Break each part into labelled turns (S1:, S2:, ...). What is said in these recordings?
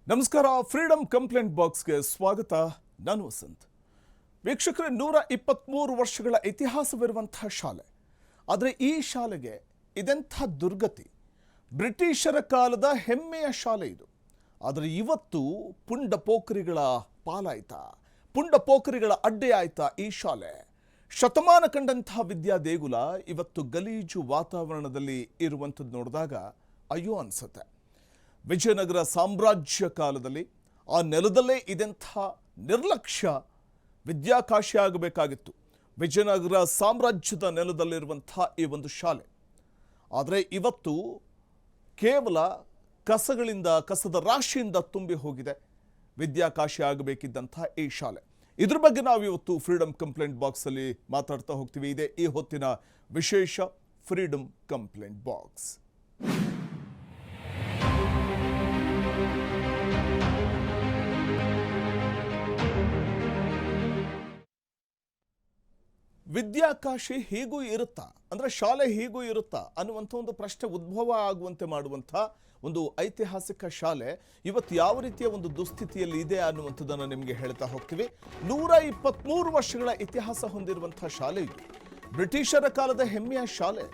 S1: ನಮಸ್ಕಾರ. Freedom complaint ಬಾಕ್ಸ್ಗೆ ಸ್ವಾಗತ. ನಾನು ವಸಂತ್. ವೀಕ್ಷಕರೇ, 123 ವರ್ಷಗಳ ಇತಿಹಾಸವಿರುವಂತಹ ಶಾಲೆ. ಆದರೆ ಈ ಶಾಲೆಗೆ ಇದೆಂಥ ದುರ್ಗತಿ. ಬ್ರಿಟಿಷರ ಕಾಲದ ಹೆಮ್ಮೆಯ ಶಾಲೆ ಇದು. ಆದರೆ ಇವತ್ತು ಪುಂಡ ಪೋಖರಿಗಳ ಪಾಲಾಯ್ತಾ, ಪುಂಡ ಪೋಖರಿಗಳ ಅಡ್ಡೆ ಆಯ್ತಾ ಈ ಶಾಲೆ. ಶತಮಾನ ಕಂಡಂತಹ ವಿದ್ಯಾ ದೇಗುಲ ಇವತ್ತು ಗಲೀಜು ವಾತಾವರಣದಲ್ಲಿ ಇರುವಂಥದ್ದು ನೋಡಿದಾಗ ಅಯ್ಯೋ ಅನಿಸುತ್ತೆ. ವಿಜಯನಗರ ಸಾಮ್ರಾಜ್ಯ ಕಾಲದಲ್ಲಿ ಆ ನೆಲದಲ್ಲೇ ಇದೆಂಥ ನಿರ್ಲಕ್ಷ್ಯ. ವಿದ್ಯಾಕಾಶಿ ಆಗಬೇಕಾಗಿತ್ತು ವಿಜಯನಗರ ಸಾಮ್ರಾಜ್ಯದ ನೆಲದಲ್ಲಿರುವಂಥ ಈ ಒಂದು ಶಾಲೆ. ಆದರೆ ಇವತ್ತು ಕೇವಲ ಕಸದ ರಾಶಿಯಿಂದ ತುಂಬಿ ಹೋಗಿದೆ ವಿದ್ಯಾಕಾಶಿ ಆಗಬೇಕಿದ್ದಂಥ ಈ ಶಾಲೆ. ಇದ್ರ ಬಗ್ಗೆ ನಾವು ಇವತ್ತು ಫ್ರೀಡಮ್ ಕಂಪ್ಲೇಂಟ್ ಬಾಕ್ಸಲ್ಲಿ ಮಾತಾಡ್ತಾ ಹೋಗ್ತೀವಿ. ಇದೇ ಈ ಹೊತ್ತಿನ ವಿಶೇಷ ಫ್ರೀಡಮ್ ಕಂಪ್ಲೇಂಟ್ ಬಾಕ್ಸ್. ವಿದ್ಯಾಕಾಶಿ ಹೀಗೂ ಇರುತ್ತಾ, ಅಂದರೆ ಶಾಲೆ ಹೀಗೂ ಇರುತ್ತಾ ಅನ್ನುವಂಥ ಒಂದು ಪ್ರಶ್ನೆ ಉದ್ಭವ ಆಗುವಂತೆ ಮಾಡುವಂಥ ಒಂದು ಐತಿಹಾಸಿಕ ಶಾಲೆ ಇವತ್ತು ಯಾವ ರೀತಿಯ ಒಂದು ದುಸ್ಥಿತಿಯಲ್ಲಿ ಇದೆ ಅನ್ನುವಂಥದ್ದನ್ನು ನಿಮಗೆ ಹೇಳ್ತಾ ಹೋಗ್ತೀವಿ. 123 ವರ್ಷಗಳ ಇತಿಹಾಸ ಹೊಂದಿರುವಂಥ ಶಾಲೆ ಇದು. ಬ್ರಿಟಿಷರ ಕಾಲದ ಹೆಮ್ಮೆಯ ಶಾಲೆ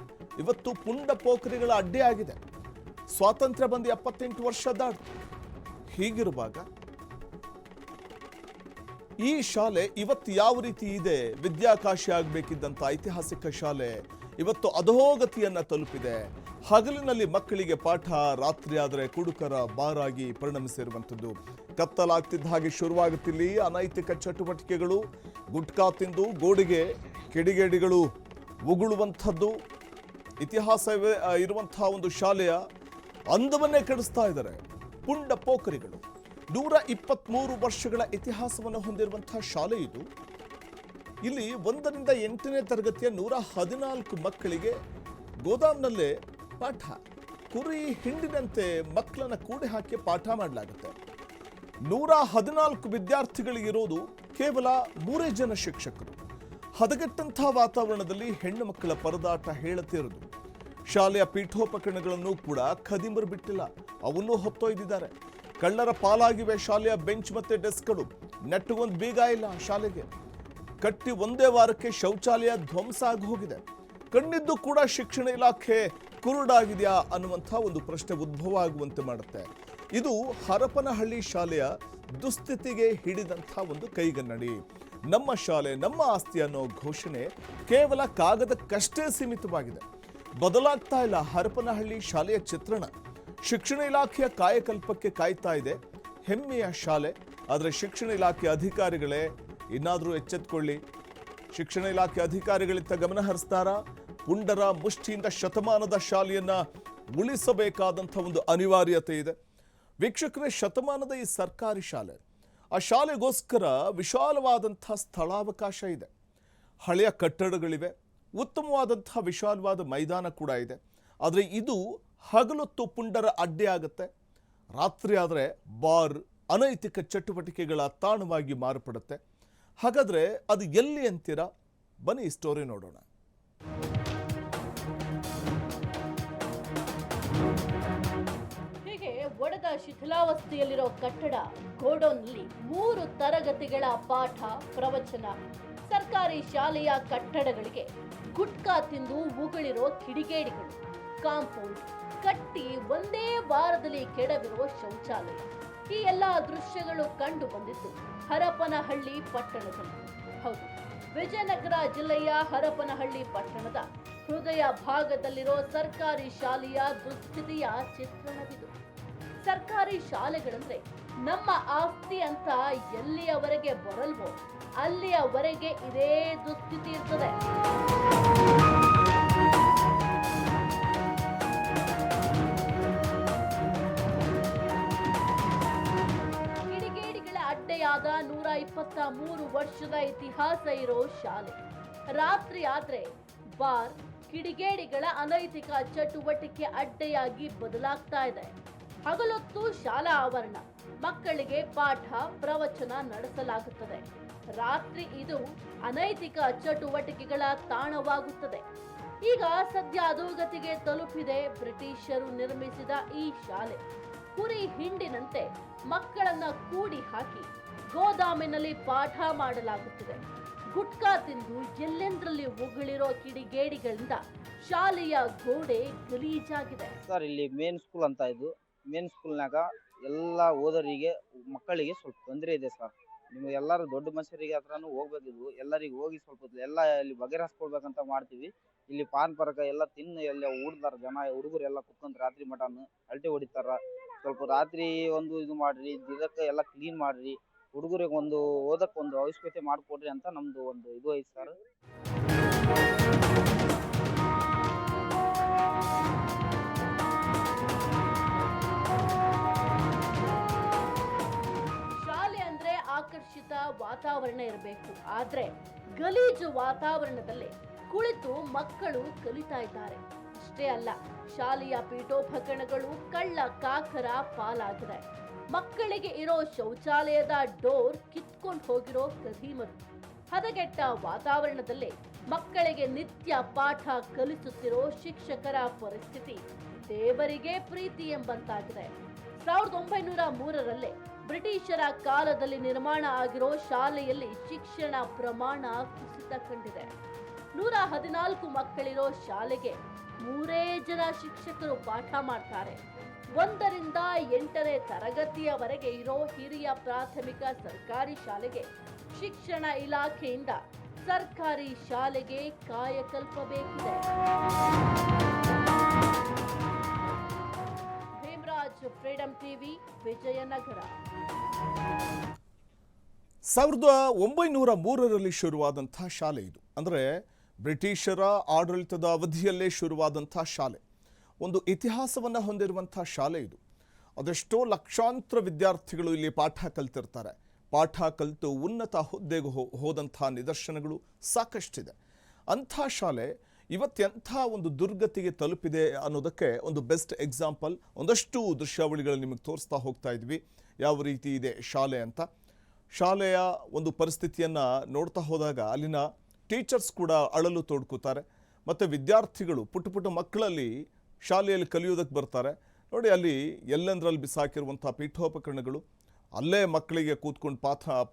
S1: ಇವತ್ತು ಪುಂಡ ಪೋಖರಿಗಳ ಅಡ್ಡೆ ಆಗಿದೆ. ಸ್ವಾತಂತ್ರ್ಯ ಬಂದು 78 ವರ್ಷ ದಾಟಿತು. ಹೀಗಿರುವಾಗ ಈ ಶಾಲೆ ಇವತ್ತು ಯಾವ ರೀತಿ ಇದೆ, ವಿದ್ಯಾಕಾಶಿ ಆಗಬೇಕಿದ್ದಂಥ ಐತಿಹಾಸಿಕ ಶಾಲೆ ಇವತ್ತು ಅಧೋಗತಿಯನ್ನು ತಲುಪಿದೆ. ಹಗಲಿನಲ್ಲಿ ಮಕ್ಕಳಿಗೆ ಪಾಠ, ರಾತ್ರಿ ಆದರೆ ಕುಡುಕರ ಬಾರಾಗಿ ಪರಿಣಮಿಸಿರುವಂಥದ್ದು. ಕತ್ತಲಾಗ್ತಿದ್ದ ಹಾಗೆ ಶುರುವಾಗುತ್ತಿಲ್ಲಿ ಅನೈತಿಕ ಚಟುವಟಿಕೆಗಳು. ಗುಟ್ಕಾ ತಿಂದು ಗೋಡೆಗೆ ಕಿಡಿಗೇಡಿಗಳು ಉಗುಳುವಂಥದ್ದು. ಇತಿಹಾಸ ಇರುವಂತಹ ಒಂದು ಶಾಲೆಯ ಅಂದವನ್ನೇ ಕೆಡಿಸ್ತಾ ಇದ್ದಾರೆ ಪುಂಡ ಪೋಖರಿಗಳು. 123 ವರ್ಷಗಳ ಇತಿಹಾಸವನ್ನು ಹೊಂದಿರುವಂತಹ ಶಾಲೆ ಇದು. ಇಲ್ಲಿ 1ರಿಂದ 8ನೇ ತರಗತಿಯ 114 ಮಕ್ಕಳಿಗೆ ಗೋದಾಮ್ನಲ್ಲೇ ಪಾಠ. ಕುರಿ ಹಿಂಡಿನಂತೆ ಮಕ್ಕಳನ್ನ ಕೂಡಿ ಹಾಕಿ ಪಾಠ ಮಾಡಲಾಗುತ್ತೆ. 114 ವಿದ್ಯಾರ್ಥಿಗಳಿಗಿರೋದು ಕೇವಲ 3 ಜನ ಶಿಕ್ಷಕರು. ಹದಗೆಟ್ಟಂಥ ವಾತಾವರಣದಲ್ಲಿ ಹೆಣ್ಣು ಮಕ್ಕಳ ಪರದಾಟ ಹೇಳತಿರೋದು. ಶಾಲೆಯ ಪೀಠೋಪಕರಣಗಳನ್ನು ಕೂಡ ಖದೀಮರು ಬಿಟ್ಟಿಲ್ಲ, ಅವನ್ನೂ ಹೊತ್ತೊಯ್ದಿದ್ದಾರೆ. ಕಳ್ಳರ ಪಾಲಾಗಿವೆ ಶಾಲೆಯ ಬೆಂಚ್ ಮತ್ತೆ ಡೆಸ್ಕ್ಗಳು. ನೆಟ್ಟಗೊಂದು ಬೀಗ ಇಲ್ಲ ಶಾಲೆಗೆ. ಕಟ್ಟಿ ಒಂದೇ ವಾರಕ್ಕೆ ಶೌಚಾಲಯ ಧ್ವಂಸ ಆಗಿ ಹೋಗಿದೆ. ಕಣ್ಣಿದ್ದು ಕೂಡ ಶಿಕ್ಷಣ ಇಲಾಖೆ ಕುರುಡಾಗಿದೆಯಾ ಅನ್ನುವಂಥ ಒಂದು ಪ್ರಶ್ನೆ ಉದ್ಭವ ಆಗುವಂತೆ ಮಾಡುತ್ತೆ. ಇದು ಹರಪನಹಳ್ಳಿ ಶಾಲೆಯ ದುಸ್ಥಿತಿಗೆ ಹಿಡಿದಂಥ ಒಂದು ಕೈಗನ್ನಡಿ. ನಮ್ಮ ಶಾಲೆ ನಮ್ಮ ಆಸ್ತಿ ಅನ್ನೋ ಘೋಷಣೆ ಕೇವಲ ಕಾಗದಕ್ಕಷ್ಟೇ ಸೀಮಿತವಾಗಿದೆ. ಬದಲಾಗ್ತಾ ಇಲ್ಲ ಹರಪನಹಳ್ಳಿ ಶಾಲೆಯ ಚಿತ್ರಣ. ಶಿಕ್ಷಣ ಇಲಾಖೆಯ ಕಾಯಕಲ್ಪಕ್ಕೆ ಕಾಯ್ತಾ ಇದೆ ಹೆಮ್ಮೆಯ ಶಾಲೆ. ಆದರೆ ಶಿಕ್ಷಣ ಇಲಾಖೆ ಅಧಿಕಾರಿಗಳೇ ಇನ್ನಾದರೂ ಎಚ್ಚೆತ್ತುಕೊಳ್ಳಿ. ಶಿಕ್ಷಣ ಇಲಾಖೆ ಅಧಿಕಾರಿಗಳಿತ್ತ ಗಮನ ಹರಿಸ್ತಾರಾ? ಪುಂಡರ ಮುಷ್ಟಿಯಿಂದ ಶತಮಾನದ ಶಾಲೆಯನ್ನ ಉಳಿಸಬೇಕಾದಂಥ ಒಂದು ಅನಿವಾರ್ಯತೆ ಇದೆ. ವೀಕ್ಷಕರೇ, ಶತಮಾನದ ಈ ಸರ್ಕಾರಿ ಶಾಲೆ, ಆ ಶಾಲೆಗೋಸ್ಕರ ವಿಶಾಲವಾದಂಥ ಸ್ಥಳಾವಕಾಶ ಇದೆ. ಹಳೆಯ ಕಟ್ಟಡಗಳಿವೆ, ಉತ್ತಮವಾದಂಥ ವಿಶಾಲವಾದ ಮೈದಾನ ಕೂಡ ಇದೆ. ಆದರೆ ಇದು ಹಗಲೊತ್ತು ಪುಂಡರ ಅಡ್ಡೆ ಆಗುತ್ತೆ. ರಾತ್ರಿ ಆದರೆ ಬಾರ್, ಅನೈತಿಕ ಚಟುವಟಿಕೆಗಳ ತಾಣವಾಗಿ ಮಾರ್ಪಡುತ್ತೆ. ಹಾಗಾದರೆ ಅದು ಎಲ್ಲಿ ಅಂತೀರಾ? ಬನ್ನಿ ಈ ಸ್ಟೋರಿ ನೋಡೋಣ.
S2: ಹೀಗೆ ಒಡೆದ ಶಿಥಿಲಾವಸ್ಥೆಯಲ್ಲಿರೋ ಕಟ್ಟಡ ಗೋಡೌನ್ನಲ್ಲಿ 3 ತರಗತಿಗಳ ಪಾಠ ಪ್ರವಚನ. ಸರ್ಕಾರಿ ಶಾಲೆಯ ಕಟ್ಟಡಗಳಿಗೆ ಗುಟ್ಕಾ ತಿಂದು ಉಗುಳಿರೋ ಕಿಡಿಗೇಡಿಗಳು. ಕಾಂಪೌಂಡ್ ಕಟ್ಟಿ ಒಂದೇ ವಾರದಲ್ಲಿ ಕೆಡವಿರೋ ಶೌಚಾಲಯ. ಈ ಎಲ್ಲ ದೃಶ್ಯಗಳು ಕಂಡು ಬಂದಿದ್ದು ಹರಪನಹಳ್ಳಿ ಪಟ್ಟಣದಲ್ಲಿ. ಹೌದು, ವಿಜಯನಗರ ಜಿಲ್ಲೆಯ ಹರಪನಹಳ್ಳಿ ಪಟ್ಟಣದ ಹೃದಯ ಭಾಗದಲ್ಲಿರೋ ಸರ್ಕಾರಿ ಶಾಲೆಯ ದುಸ್ಥಿತಿಯ ಚಿತ್ರಣವಿದು. ಸರ್ಕಾರಿ ಶಾಲೆಗಳಂದ್ರೆ ನಮ್ಮ ಆಸ್ತಿ ಅಂತ ಎಲ್ಲಿಯವರೆಗೆ ಬರಲ್ವೋ ಅಲ್ಲಿಯವರೆಗೆ ಇದೇ ದುಸ್ಥಿತಿ ಇರ್ತದೆ. ಅಡ್ಡೆಯಾದ 123 ವರ್ಷದ ಇತಿಹಾಸ ಇರೋ ಶಾಲೆ. ರಾತ್ರಿ ಆದ್ರೆ ಬಾರ್, ಕಿಡಿಗೇಡಿಗಳ ಅನೈತಿಕ ಚಟುವಟಿಕೆ ಅಡ್ಡೆಯಾಗಿ ಬದಲಾಗ್ತಾ ಇದೆ. ಹಗಲೊತ್ತು ಶಾಲಾ ಆವರಣ, ಮಕ್ಕಳಿಗೆ ಪಾಠ ಪ್ರವಚನ ನಡೆಸಲಾಗುತ್ತದೆ. ರಾತ್ರಿ ಇದು ಅನೈತಿಕ ಚಟುವಟಿಕೆಗಳ ತಾಣವಾಗುತ್ತದೆ. ಈಗ ಸದ್ಯ ಅಧೋಗತಿಗೆ ತಲುಪಿದೆ ಬ್ರಿಟಿಷರು ನಿರ್ಮಿಸಿದ ಈ ಶಾಲೆ. ಕುರಿ ಹಿಂಡಿನಂತೆ ಮಕ್ಕಳನ್ನ ಕೂಡಿ ಹಾಕಿ ಗೋದಾಮಿನಲ್ಲಿ ಪಾಠ ಮಾಡಲಾಗುತ್ತಿದೆ. ಗುಟ್ಕಾ ತಿಂದು ಎಲ್ಲೆಂದರಲ್ಲಿ ಉಗುಳಿರೋ ಕಿಡಿಗೇಡಿಗಳಿಂದ ಶಾಲೆಯ ಗೋಡೆ ಗಲೀಜಾಗಿದೆ.
S3: ಸರ್, ಇಲ್ಲಿ ಮೇನ್ ಸ್ಕೂಲ್ ಅಂತ ಇದು. ಮೇನ್ ಸ್ಕೂಲ್ನಾಗ ಎಲ್ಲ ಓದೋರಿಗೆ ಮಕ್ಕಳಿಗೆ ಸ್ವಲ್ಪ ತೊಂದರೆ ಇದೆ ಸರ್. ನೀವು ಎಲ್ಲರೂ ದೊಡ್ಡ ಮನುಷ್ಯರಿಗೆ ಹತ್ರನೂ ಹೋಗ್ಬೇಕಿದ್ವು, ಎಲ್ಲರಿಗೆ ಹೋಗಿ ಸ್ವಲ್ಪ ಎಲ್ಲ ಇಲ್ಲಿ ಬಗೆಹರಿಸ್ಕೊಳ್ಬೇಕಂತ ಮಾಡ್ತೀವಿ. ಇಲ್ಲಿ ಪಾನ್ ಪರಕ ಎಲ್ಲ ತಿನ್ನು ಎಲ್ಲ ಹುಡ್ದಾರ ಜನ ಹುಡುಗರು ಎಲ್ಲ ಕುತ್ಕೊಂಡ್ ರಾತ್ರಿ ಮಟನ್ ಅಲ್ಟೆ ಹೊಡಿತಾರ. ಸ್ವಲ್ಪ ರಾತ್ರಿ ಒಂದು ಇದು ಮಾಡ್ರಿ, ದಿನಕ್ಕೆ ಎಲ್ಲ ಕ್ಲೀನ್ ಮಾಡ್ರಿ, ಹುಡುಗರಿಗೆ ಒಂದು ಓದಕ್ಕೆ ಒಂದು ಅವಶ್ಯಕತೆ ಮಾಡಿಕೊಡ್ರಿ ಅಂತ ನಮ್ದು ಒಂದು ಇದು ಐತಿ ಸರ್.
S2: ಶಾಲೆ ಅಂದ್ರೆ ಆಕರ್ಷಿತ ವಾತಾವರಣ ಇರಬೇಕು, ಆದ್ರೆ ಗಲೀಜು ವಾತಾವರಣದಲ್ಲಿ ಕುಳಿತು ಮಕ್ಕಳು ಕಲಿತಾ ಇದ್ದಾರೆ. ಅಷ್ಟೇ ಅಲ್ಲ, ಶಾಲೆಯ ಪೀಠೋಪಕರಣಗಳು ಕಳ್ಳ ಕಾಕರ ಪಾಲಾಗಿದೆ. ಮಕ್ಕಳಿಗೆ ಇರೋ ಶೌಚಾಲಯದ ಡೋರ್ ಕಿತ್ಕೊಂಡು ಹೋಗಿರೋ ಕದೀಮರು. ಹದಗೆಟ್ಟ ವಾತಾವರಣದಲ್ಲಿ ಮಕ್ಕಳಿಗೆ ನಿತ್ಯ ಪಾಠ ಕಲಿಸುತ್ತಿರೋ ಶಿಕ್ಷಕರ ಪರಿಸ್ಥಿತಿ ದೇವರಿಗೆ ಪ್ರೀತಿ ಎಂಬಂತಾಗಿದೆ. 1903ರಲ್ಲೇ ಬ್ರಿಟಿಷರ ಕಾಲದಲ್ಲಿ ನಿರ್ಮಾಣ ಆಗಿರೋ ಶಾಲೆಯಲ್ಲಿ ಶಿಕ್ಷಣ ಪ್ರಮಾಣ ಕುಸಿತ ಕಂಡಿದೆ. 114 ಮಕ್ಕಳಿರೋ ಶಾಲೆಗೆ 3 ಜನ ಶಿಕ್ಷಕರು ಪಾಠ ಮಾಡ್ತಾರೆ. 1ರಿಂದ 8ನೇ ತರಗತಿಯವರೆಗೆ ಇರೋ ಹಿರಿಯ ಪ್ರಾಥಮಿಕ ಸರ್ಕಾರಿ ಶಾಲೆಗೆ ಶಿಕ್ಷಣ ಇಲಾಖೆಯಿಂದ ಸರ್ಕಾರಿ ಶಾಲೆಗೆ ಕಾಯಕಲ್ಪ ಬೇಕಿದೆ. Bhimraj, freedom TV, Vijayanagara.
S1: 1903ರಲ್ಲಿ ಶುರುವಾದಂಥ ಶಾಲೆ ಇದು. ಅಂದರೆ ಬ್ರಿಟಿಷರ ಆಡಳಿತದ ಅವಧಿಯಲ್ಲೇ ಶುರುವಾದಂಥ ಶಾಲೆ, ಒಂದು ಇತಿಹಾಸವನ್ನು ಹೊಂದಿರುವಂಥ ಶಾಲೆ ಇದು. ಅದೆಷ್ಟೋ ಲಕ್ಷಾಂತರ ವಿದ್ಯಾರ್ಥಿಗಳು ಇಲ್ಲಿ ಪಾಠ ಕಲ್ತಿರ್ತಾರೆ. ಪಾಠ ಕಲಿತು ಉನ್ನತ ಹುದ್ದೆಗೆ ಹೋದಂಥ ನಿದರ್ಶನಗಳು ಸಾಕಷ್ಟಿದೆ. ಅಂಥ ಶಾಲೆ ಇವತ್ತೆಂಥ ಒಂದು ದುರ್ಗತಿಗೆ ತಲುಪಿದೆ ಅನ್ನೋದಕ್ಕೆ ಒಂದು ಬೆಸ್ಟ್ ಎಕ್ಸಾಂಪಲ್. ಒಂದಷ್ಟು ದೃಶ್ಯಾವಳಿಗಳು ನಿಮಗೆ ತೋರಿಸ್ತಾ ಹೋಗ್ತಾ ಇದ್ವಿ, ಯಾವ ರೀತಿ ಇದೆ ಶಾಲೆ ಅಂತ. ಶಾಲೆಯ ಒಂದು ಪರಿಸ್ಥಿತಿಯನ್ನು ನೋಡ್ತಾ ಹೋದಾಗ ಅಲ್ಲಿನ ಟೀಚರ್ಸ್ ಕೂಡ ಅಳಲು ತೋಡ್ಕೋತಾರೆ. ಮತ್ತು ವಿದ್ಯಾರ್ಥಿಗಳು ಪುಟ್ಟ ಮಕ್ಕಳಲ್ಲಿ ಶಾಲೆಯಲ್ಲಿ ಕಲಿಯೋದಕ್ಕೆ ಬರ್ತಾರೆ ನೋಡಿ. ಅಲ್ಲಿ ಎಲ್ಲೆಂದರಲ್ಲಿ ಬಿಸಾಕಿರುವಂಥ ಪೀಠೋಪಕರಣಗಳು, ಅಲ್ಲೇ ಮಕ್ಕಳಿಗೆ ಕೂತ್ಕೊಂಡು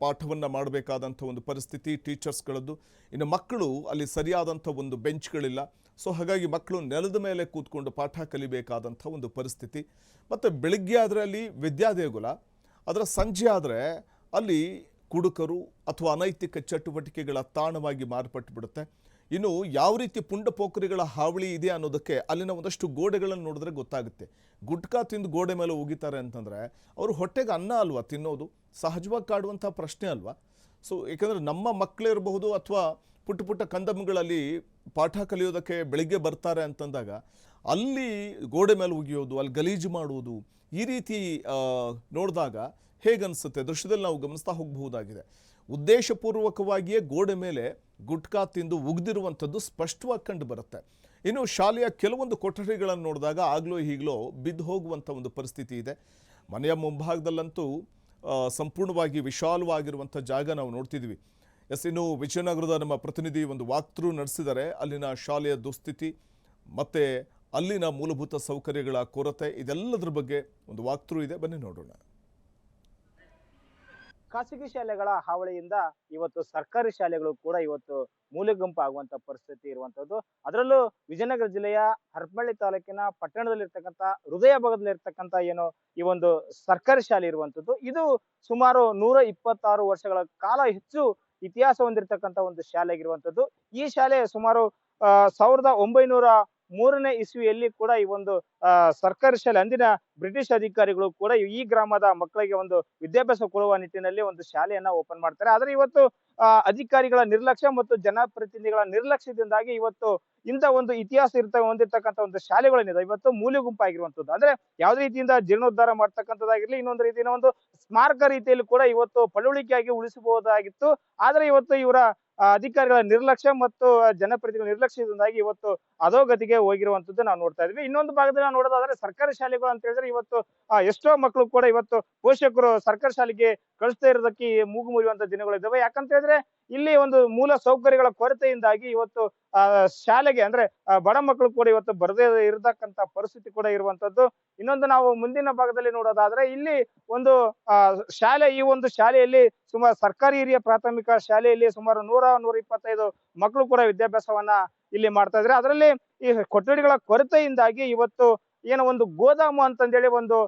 S1: ಪಾಠವನ್ನು ಮಾಡಬೇಕಾದಂಥ ಒಂದು ಪರಿಸ್ಥಿತಿ ಟೀಚರ್ಸ್ಗಳದ್ದು. ಇನ್ನು ಮಕ್ಕಳು ಅಲ್ಲಿ ಸರಿಯಾದಂಥ ಒಂದು ಬೆಂಚ್ಗಳಿಲ್ಲ. ಸೊ ಹಾಗಾಗಿ ಮಕ್ಕಳು ನೆಲದ ಮೇಲೆ ಕೂತ್ಕೊಂಡು ಪಾಠ ಕಲಿಬೇಕಾದಂಥ ಒಂದು ಪರಿಸ್ಥಿತಿ. ಮತ್ತು ಬೆಳಗ್ಗೆ ಆದರೆ ಅಲ್ಲಿ ವಿದ್ಯಾದೇಗುಲ, ಅದರ ಸಂಜೆ ಆದರೆ ಅಲ್ಲಿ ಕುಡುಕರು ಅಥವಾ ಅನೈತಿಕ ಚಟುವಟಿಕೆಗಳ ತಾಣವಾಗಿ ಮಾರ್ಪಟ್ಟು ಬಿಡುತ್ತೆ. ಇನ್ನು ಯಾವ ರೀತಿ ಪುಂಡಪೋಖರಿಗಳ ಹಾವಳಿ ಇದೆ ಅನ್ನೋದಕ್ಕೆ ಅಲ್ಲಿನ ಒಂದಷ್ಟು ಗೋಡೆಗಳನ್ನು ನೋಡಿದ್ರೆ ಗೊತ್ತಾಗುತ್ತೆ. ಗುಟ್ಕಾ ತಿಂದು ಗೋಡೆ ಮೇಲೆ ಉಗಿತಾರೆ ಅಂತಂದರೆ ಅವರು ಹೊಟ್ಟೆಗೆ ಅನ್ನ ಅಲ್ವಾ ತಿನ್ನೋದು? ಸಹಜವಾಗಿ ಕಾಡುವಂಥ ಪ್ರಶ್ನೆ ಅಲ್ವಾ? ಸೊ ಏಕೆಂದರೆ ನಮ್ಮ ಮಕ್ಕಳಿರಬಹುದು ಅಥವಾ ಪುಟ್ಟ ಕಂದಮ್ಮಗಳಲ್ಲಿ ಪಾಠ ಕಲಿಯೋದಕ್ಕೆ ಬೆಳಿಗ್ಗೆ ಬರ್ತಾರೆ ಅಂತಂದಾಗ ಅಲ್ಲಿ ಗೋಡೆ ಮೇಲೆ ಉಗಿಯೋದು, ಅಲ್ಲಿ ಗಲೀಜು ಮಾಡುವುದು, ಈ ರೀತಿ ನೋಡಿದಾಗ ಹೇಗನ್ಸುತ್ತೆ? ದೃಶ್ಯದಲ್ಲಿ ನಾವು ಗಮನಿಸ್ತಾ ಹೋಗಬಹುದಾಗಿದೆ. ಉದ್ದೇಶಪೂರ್ವಕವಾಗಿಯೇ ಗೋಡೆ ಮೇಲೆ ಗುಟ್ಕಾ ತಿಂದು ಉಗ್ದಿರುವಂಥದ್ದು ಸ್ಪಷ್ಟವಾಗಿ ಕಂಡು ಬರುತ್ತೆ. ಇನ್ನು ಶಾಲೆಯ ಕೆಲವೊಂದು ಕೊಠಡಿಗಳನ್ನು ನೋಡಿದಾಗ ಆಗಲೋ ಹೀಗಲೋ ಬಿದ್ದು ಹೋಗುವಂಥ ಒಂದು ಪರಿಸ್ಥಿತಿ ಇದೆ. ಮನೆಯ ಮುಂಭಾಗದಲ್ಲಂತೂ ಸಂಪೂರ್ಣವಾಗಿ ವಿಶಾಲವಾಗಿರುವಂಥ ಜಾಗ ನಾವು ನೋಡ್ತಿದ್ವಿ. ಇನ್ನು ವಿಜಯನಗರದ ನಮ್ಮ ಪ್ರತಿನಿಧಿ ಒಂದು ವಾಕ್ಥ್ರೂ ನಡೆಸಿದ್ದಾರೆ. ಅಲ್ಲಿನ ಶಾಲೆಯ ದುಸ್ಥಿತಿ ಮತ್ತು ಅಲ್ಲಿನ ಮೂಲಭೂತ ಸೌಕರ್ಯಗಳ ಕೊರತೆ, ಇದೆಲ್ಲದರ ಬಗ್ಗೆ ಒಂದು ವಾಕ್ಥ್ರೂ ಇದೆ, ಬನ್ನಿ ನೋಡೋಣ.
S3: ಖಾಸಗಿ ಶಾಲೆಗಳ ಹಾವಳಿಯಿಂದ ಇವತ್ತು ಸರ್ಕಾರಿ ಶಾಲೆಗಳು ಕೂಡ ಇವತ್ತು ಮೂಲೆಗುಂಪು ಆಗುವಂತ ಪರಿಸ್ಥಿತಿ ಇರುವಂತದ್ದು. ಅದರಲ್ಲೂ ವಿಜಯನಗರ ಜಿಲ್ಲೆಯ ಹರಪನಹಳ್ಳಿ ತಾಲೂಕಿನ ಪಟ್ಟಣದಲ್ಲಿರ್ತಕ್ಕಂಥ ಹೃದಯ ಭಾಗದಲ್ಲಿರ್ತಕ್ಕಂಥ ಏನು ಈ ಒಂದು ಸರ್ಕಾರಿ ಶಾಲೆ ಇರುವಂತದ್ದು, ಇದು ಸುಮಾರು 126 ವರ್ಷಗಳ ಕಾಲ ಹೆಚ್ಚು ಇತಿಹಾಸ ಹೊಂದಿರತಕ್ಕಂಥ ಒಂದು ಶಾಲೆ ಆಗಿರುವಂತದ್ದು. ಈ ಶಾಲೆ ಸುಮಾರು 1903ನೇ ಇಸ್ವಿಯಲ್ಲಿ ಕೂಡ ಈ ಒಂದು ಸರ್ಕಾರಿ ಶಾಲೆ ಅಂದಿನ ಬ್ರಿಟಿಷ್ ಅಧಿಕಾರಿಗಳು ಕೂಡ ಈ ಗ್ರಾಮದ ಮಕ್ಕಳಿಗೆ ಒಂದು ವಿದ್ಯಾಭ್ಯಾಸ ಕೊಡುವ ನಿಟ್ಟಿನಲ್ಲಿ ಒಂದು ಶಾಲೆಯನ್ನ ಓಪನ್ ಮಾಡ್ತಾರೆ. ಆದ್ರೆ ಇವತ್ತು ಅಧಿಕಾರಿಗಳ ನಿರ್ಲಕ್ಷ್ಯ ಮತ್ತು ಜನಪ್ರತಿನಿಧಿಗಳ ನಿರ್ಲಕ್ಷ್ಯದಿಂದಾಗಿ ಇವತ್ತು ಇಂಥ ಒಂದು ಇತಿಹಾಸ ಹೊಂದಿರತಕ್ಕಂಥ ಒಂದು ಶಾಲೆಗಳೇನಿದೆ ಇವತ್ತು ಮೂಲೆ ಗುಂಪಾಗಿರುವಂತದ್ದು. ಅಂದ್ರೆ ಯಾವುದೇ ರೀತಿಯಿಂದ ಜೀರ್ಣೋದ್ಧಾರ ಮಾಡ್ತಕ್ಕಂಥದ್ದಾಗಿರ್ಲಿ, ಇನ್ನೊಂದು ರೀತಿಯ ಒಂದು ಸ್ಮಾರಕ ರೀತಿಯಲ್ಲಿ ಕೂಡ ಇವತ್ತು ಪಳವಳಿಕೆಯಾಗಿ ಉಳಿಸಬಹುದಾಗಿತ್ತು. ಆದ್ರೆ ಇವತ್ತು ಇವರ ಅಧಿಕಾರಿಗಳ ನಿರ್ಲಕ್ಷ್ಯ ಮತ್ತು ಜನಪ್ರತಿನಿಧಿಗಳ ನಿರ್ಲಕ್ಷ್ಯದಿಂದಾಗಿ ಇವತ್ತು ಅಧೋಗತಿಗೆ ಹೋಗಿರುವಂತದ್ದು ನಾವು ನೋಡ್ತಾ ಇದ್ವಿ. ಇನ್ನೊಂದು ಭಾಗದಲ್ಲಿ ನಾವು ನೋಡೋದಾದ್ರೆ ಸರ್ಕಾರಿ ಶಾಲೆಗಳು ಅಂತ ಹೇಳಿದ್ರೆ ಇವತ್ತು ಎಷ್ಟೋ ಮಕ್ಕಳು ಕೂಡ ಇವತ್ತು ಪೋಷಕರು ಸರ್ಕಾರಿ ಶಾಲೆಗೆ ಕಳಿಸ್ತಾ ಇರೋದಕ್ಕೆ ಮೂಗು ಮುರಿಯುವಂತ ದಿನಗಳಿದ್ದಾವೆ. ಯಾಕಂತ ಹೇಳಿದ್ರೆ ಇಲ್ಲಿ ಒಂದು ಮೂಲ ಸೌಕರ್ಯಗಳ ಕೊರತೆಯಿಂದಾಗಿ ಇವತ್ತು ಶಾಲೆಗೆ ಅಂದ್ರೆ ಬಡ ಮಕ್ಕಳು ಕೂಡ ಇವತ್ತು ಬರದೇ ಇರತಕ್ಕಂತ ಪರಿಸ್ಥಿತಿ ಕೂಡ ಇರುವಂತದ್ದು. ಇನ್ನೊಂದು ನಾವು ಮುಂದಿನ ಭಾಗದಲ್ಲಿ ನೋಡೋದಾದ್ರೆ ಇಲ್ಲಿ ಒಂದು ಈ ಒಂದು ಶಾಲೆಯಲ್ಲಿ ಸುಮಾರು ಸರ್ಕಾರಿ ಹಿರಿಯ ಪ್ರಾಥಮಿಕ ಶಾಲೆಯಲ್ಲಿ ಸುಮಾರು 125 ಮಕ್ಕಳು ಕೂಡ ವಿದ್ಯಾಭ್ಯಾಸವನ್ನ ಇಲ್ಲಿ ಮಾಡ್ತಾ ಇದ್ರೆ. ಅದರಲ್ಲಿ ಈ ಕೊಠಡಿಗಳ ಕೊರತೆಯಿಂದಾಗಿ ಇವತ್ತು ಏನೋ ಒಂದು ಗೋದಾಮು ಅಂತಂದೇಳಿ ಒಂದು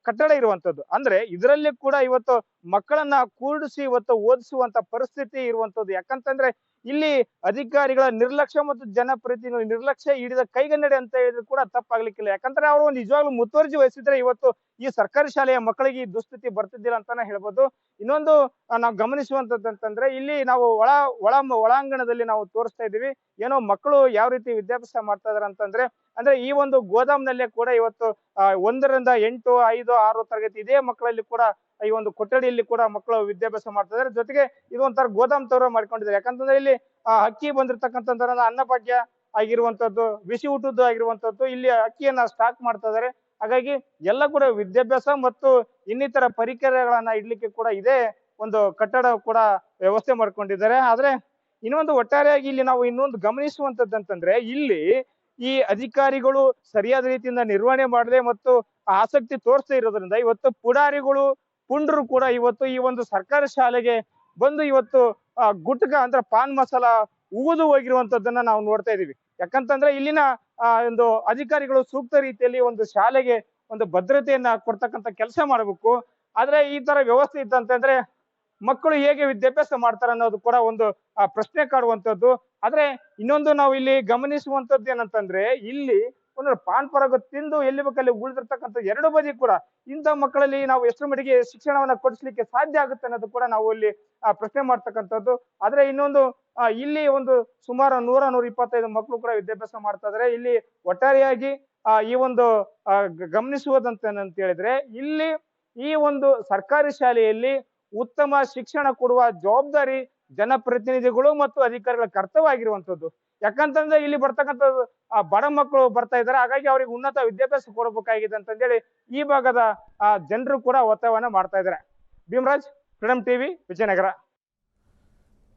S3: ಕಟ್ಟಡ ಇರುವಂತದ್ದು. ಅಂದ್ರೆ ಇದರಲ್ಲಿ ಕೂಡ ಇವತ್ತು ಮಕ್ಕಳನ್ನ ಕೂಡಿಸಿ ಇವತ್ತು ಓದಿಸುವಂತ ಪರಿಸ್ಥಿತಿ ಇರುವಂತದ್ದು. ಯಾಕಂತಂದ್ರೆ ಇಲ್ಲಿ ಅಧಿಕಾರಿಗಳ ನಿರ್ಲಕ್ಷ್ಯ ಮತ್ತು ಜನಪ್ರತಿನಿಧಿಗಳ ನಿರ್ಲಕ್ಷ್ಯ ಹಿಡಿದ ಕೈಗನ್ನಡಿ ಅಂತ ಹೇಳಿದ್ರು ಕೂಡ ತಪ್ಪಾಗ್ಲಿಕ್ಕಿಲ್ಲ. ಯಾಕಂದ್ರೆ ಅವರು ನಿಜವಾಗ್ಲೂ ಮುತುವರ್ಜಿ ವಹಿಸಿದ್ರೆ ಇವತ್ತು ಈ ಸರ್ಕಾರಿ ಶಾಲೆಯ ಮಕ್ಕಳಿಗೆ ಈ ದುಸ್ಥಿತಿ ಬರ್ತಿದ್ದಿಲ್ಲ ಅಂತಾನೆ ಹೇಳ್ಬೋದು. ಇನ್ನೊಂದು ನಾವು ಗಮನಿಸುವಂತದ್ದಂತಂದ್ರೆ ಇಲ್ಲಿ ನಾವು ಒಳಾಂಗಣದಲ್ಲಿ ನಾವು ತೋರಿಸ್ತಾ ಇದೀವಿ ಏನೋ ಮಕ್ಕಳು ಯಾವ ರೀತಿ ವಿದ್ಯಾಭ್ಯಾಸ ಮಾಡ್ತಾ ಇದಾರೆ ಅಂತಂದ್ರೆ ಅಂದ್ರೆ ಈ ಒಂದು ಗೋದಾಮ್ನಲ್ಲೇ ಕೂಡ ಇವತ್ತು 1ರಿಂದ 8, 5, 6 ತರಗತಿ ಇದೇ ಮಕ್ಕಳಲ್ಲಿ ಕೂಡ ಈ ಒಂದು ಕೊಠಡಿಯಲ್ಲಿ ಕೂಡ ಮಕ್ಕಳು ವಿದ್ಯಾಭ್ಯಾಸ ಮಾಡ್ತಾ ಇದಾರೆ. ಜೊತೆಗೆ ಇದೊಂಥರ ಗೋದಾಮ್ ತರ ಮಾಡ್ಕೊಂಡಿದ್ದಾರೆ. ಯಾಕಂತಂದ್ರೆ ಇಲ್ಲಿ ಅಕ್ಕಿ ಬಂದಿರ್ತಕ್ಕಂಥ ಅನ್ನಭಾಗ್ಯ ಆಗಿರುವಂತದ್ದು, ಬಿಸಿ ಊಟದ್ದು ಆಗಿರುವಂತದ್ದು, ಇಲ್ಲಿ ಅಕ್ಕಿಯನ್ನ ಸ್ಟಾಕ್ ಮಾಡ್ತಾ ಇದಾರೆ. ಹಾಗಾಗಿ ಎಲ್ಲ ಕೂಡ ವಿದ್ಯಾಭ್ಯಾಸ ಮತ್ತು ಇನ್ನಿತರ ಪರಿಕರಗಳನ್ನ ಇಡ್ಲಿಕ್ಕೆ ಕೂಡ ಇದೇ ಒಂದು ಕಟ್ಟಡ ಕೂಡ ವ್ಯವಸ್ಥೆ ಮಾಡ್ಕೊಂಡಿದ್ದಾರೆ. ಆದ್ರೆ ಇನ್ನೊಂದು ಒಟ್ಟಾರೆಯಾಗಿ ಇಲ್ಲಿ ನಾವು ಇನ್ನೊಂದು ಗಮನಿಸುವಂತದ್ದಂತಂದ್ರೆ ಇಲ್ಲಿ ಈ ಅಧಿಕಾರಿಗಳು ಸರಿಯಾದ ರೀತಿಯಿಂದ ನಿರ್ವಹಣೆ ಮಾಡದೆ ಮತ್ತು ಆಸಕ್ತಿ ತೋರಿಸದೇ ಇರೋದ್ರಿಂದ ಇವತ್ತು ಪುಂಡರು ಕೂಡ ಇವತ್ತು ಈ ಒಂದು ಸರ್ಕಾರಿ ಶಾಲೆಗೆ ಬಂದು ಇವತ್ತು ಗುಟ್ಕ ಅಂದ್ರೆ ಪಾನ್ ಮಸಾಲ ಉಗಿದು ಹೋಗಿರುವಂತದ್ದನ್ನ ನಾವು ನೋಡ್ತಾ ಇದೀವಿ. ಯಾಕಂತಂದ್ರೆ ಇಲ್ಲಿನ ಒಂದು ಅಧಿಕಾರಿಗಳು ಸೂಕ್ತ ರೀತಿಯಲ್ಲಿ ಒಂದು ಶಾಲೆಗೆ ಒಂದು ಭದ್ರತೆಯನ್ನ ಕೊಡ್ತಕ್ಕಂಥ ಕೆಲಸ ಮಾಡಬೇಕು. ಆದ್ರೆ ಈ ತರ ವ್ಯವಸ್ಥೆ ಇತ್ತಂತಂದ್ರೆ ಮಕ್ಕಳು ಹೇಗೆ ವಿದ್ಯಾಭ್ಯಾಸ ಮಾಡ್ತಾರೆ ಅನ್ನೋದು ಕೂಡ ಒಂದು ಪ್ರಶ್ನೆ ಕಾಡುವಂತದ್ದು. ಆದ್ರೆ ಇನ್ನೊಂದು ನಾವು ಇಲ್ಲಿ ಗಮನಿಸುವಂತದ್ದು ಏನಂತಂದ್ರೆ ಇಲ್ಲಿ ಒಂದು ಪಾನ್ ಪರಾಗ ತಿಂದು ಎಲ್ಲಿ ಬೇಕಲ್ಲಿ ಉಳಿದಿರ್ತಕ್ಕಂಥ ಎರಡು ಬದಿ ಕೂಡ ಇಂಥ ಮಕ್ಕಳಲ್ಲಿ ನಾವು ಎಷ್ಟು ಮಟ್ಟಿಗೆ ಶಿಕ್ಷಣವನ್ನ ಕೊಡಿಸ್ಲಿಕ್ಕೆ ಸಾಧ್ಯ ಆಗುತ್ತೆ ಅನ್ನೋದು ಕೂಡ ನಾವು ಇಲ್ಲಿ ಪ್ರಶ್ನೆ ಮಾಡ್ತಕ್ಕಂಥದ್ದು. ಆದ್ರೆ ಇನ್ನೊಂದು ಇಲ್ಲಿ ಒಂದು ಸುಮಾರು 125 ಮಕ್ಕಳು ಕೂಡ ವಿದ್ಯಾಭ್ಯಾಸ ಮಾಡ್ತಾ ಇದಾರೆ. ಇಲ್ಲಿ ಒಟ್ಟಾರೆಯಾಗಿ ಈ ಒಂದು ಗಮನಿಸುವುದಂತ ಏನಂತ ಹೇಳಿದ್ರೆ ಇಲ್ಲಿ ಈ ಒಂದು ಸರ್ಕಾರಿ ಶಾಲೆಯಲ್ಲಿ ಉತ್ತಮ ಶಿಕ್ಷಣ ಕೊಡುವ ಜವಾಬ್ದಾರಿ ಜನಪ್ರತಿನಿಧಿಗಳು ಮತ್ತು ಅಧಿಕಾರಿಗಳ ಕರ್ತವ್ಯ ಆಗಿರುವಂತದ್ದು. ಯಾಕಂತಂದ್ರೆ ಇಲ್ಲಿ ಬರ್ತಕ್ಕಂಥದ್ದು ಬಡ ಮಕ್ಕಳು ಬರ್ತಾ ಇದಾರೆ. ಹಾಗಾಗಿ ಅವ್ರಿಗೆ ಉನ್ನತ ವಿದ್ಯಾಭ್ಯಾಸ ಕೊಡಬೇಕಾಗಿದೆ ಅಂತಂದೇಳಿ ಈ ಭಾಗದ ಜನರು ಕೂಡ ಒತ್ತಾಯವನ್ನ ಮಾಡ್ತಾ ಇದ್ದಾರೆ. Bhimraj, freedom TV, Vijayanagara.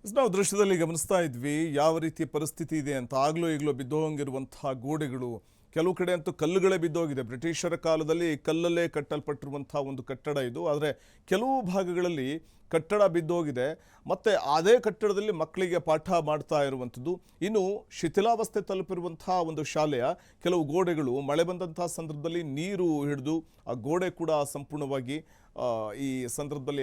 S1: ನಾವು ದೃಶ್ಯದಲ್ಲಿ ಗಮನಿಸ್ತಾ ಇದ್ವಿ ಯಾವ ರೀತಿ ಪರಿಸ್ಥಿತಿ ಇದೆ ಅಂತ. ಆಗ್ಲೂ ಈಗಲೂ ಬಿದ್ದೋಗಿರುವಂತಹ ಗೋಡೆಗಳು, ಕೆಲವು ಕಡೆ ಅಂತೂ ಕಲ್ಲುಗಳೇ ಬಿದ್ದೋಗಿದೆ. ಬ್ರಿಟಿಷರ ಕಾಲದಲ್ಲಿ ಕಲ್ಲಲ್ಲೇ ಕಟ್ಟಲ್ಪಟ್ಟಿರುವಂತಹ ಒಂದು ಕಟ್ಟಡ ಇದು. ಆದರೆ ಕೆಲವು ಭಾಗಗಳಲ್ಲಿ ಕಟ್ಟಡ ಬಿದ್ದೋಗಿದೆ. ಮತ್ತು ಅದೇ ಕಟ್ಟಡದಲ್ಲಿ ಮಕ್ಕಳಿಗೆ ಪಾಠ ಮಾಡ್ತಾ ಇರುವಂಥದ್ದು. ಇನ್ನು ಶಿಥಿಲಾವಸ್ಥೆ ತಲುಪಿರುವಂತಹ ಒಂದು ಶಾಲೆಯ ಕೆಲವು ಗೋಡೆಗಳು ಮಳೆ ಬಂದಂತಹ ಸಂದರ್ಭದಲ್ಲಿ ನೀರು ಹಿಡಿದು ಆ ಗೋಡೆ ಕೂಡ ಸಂಪೂರ್ಣವಾಗಿ ಈ ಸಂದರ್ಭದಲ್ಲಿ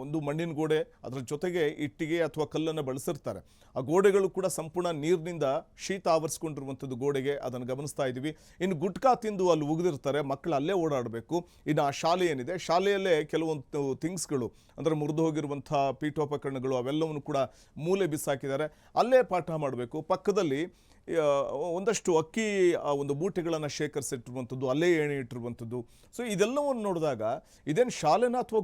S1: ಒಂದು ಮಣ್ಣಿನ ಗೋಡೆ, ಅದರ ಜೊತೆಗೆ ಇಟ್ಟಿಗೆ ಅಥವಾ ಕಲ್ಲನ್ನು ಬಳಸಿರ್ತಾರೆ. ಆ ಗೋಡೆಗಳು ಕೂಡ ಸಂಪೂರ್ಣ ನೀರಿನಿಂದ ಶೀತ ಆವರಿಸ್ಕೊಂಡಿರುವಂಥದ್ದು ಗೋಡೆಗೆ, ಅದನ್ನು ಗಮನಿಸ್ತಾ ಇದ್ದೀವಿ. ಇನ್ನು ಗುಟ್ಕಾ ತಿಂದು ಅಲ್ಲಿ ಉಗಿದಿರ್ತಾರೆ, ಮಕ್ಕಳು ಅಲ್ಲೇ ಓಡಾಡಬೇಕು. ಇನ್ನು ಆ ಶಾಲೆ ಏನಿದೆ, ಶಾಲೆಯಲ್ಲೇ ಕೆಲವೊಂದು ಥಿಂಗ್ಸ್ಗಳು ಅಂದರೆ ಮುರಿದು ಹೋಗಿರುವಂಥ ಪೀಠೋಪಕರಣಗಳು ಅವೆಲ್ಲವನ್ನು ಕೂಡ ಮೂಲೆ ಬಿಸಾಕಿದ್ದಾರೆ. ಅಲ್ಲೇ ಪಾಠ ಮಾಡಬೇಕು. ಪಕ್ಕದಲ್ಲಿ ಒಂದಷ್ಟು ಅಕ್ಕಿ ಒಂದು ಮೂಟೆಗಳನ್ನು ಶೇಖರಿಸಿಟ್ಟಿರುವಂಥದ್ದು, ಅಲ್ಲೇ ಎಣೆ ಇಟ್ಟಿರುವಂಥದ್ದು. ಸೊ ಇದೆಲ್ಲವನ್ನು ನೋಡಿದಾಗ ಇದೇನು ಶಾಲೆನ ಅಥವಾ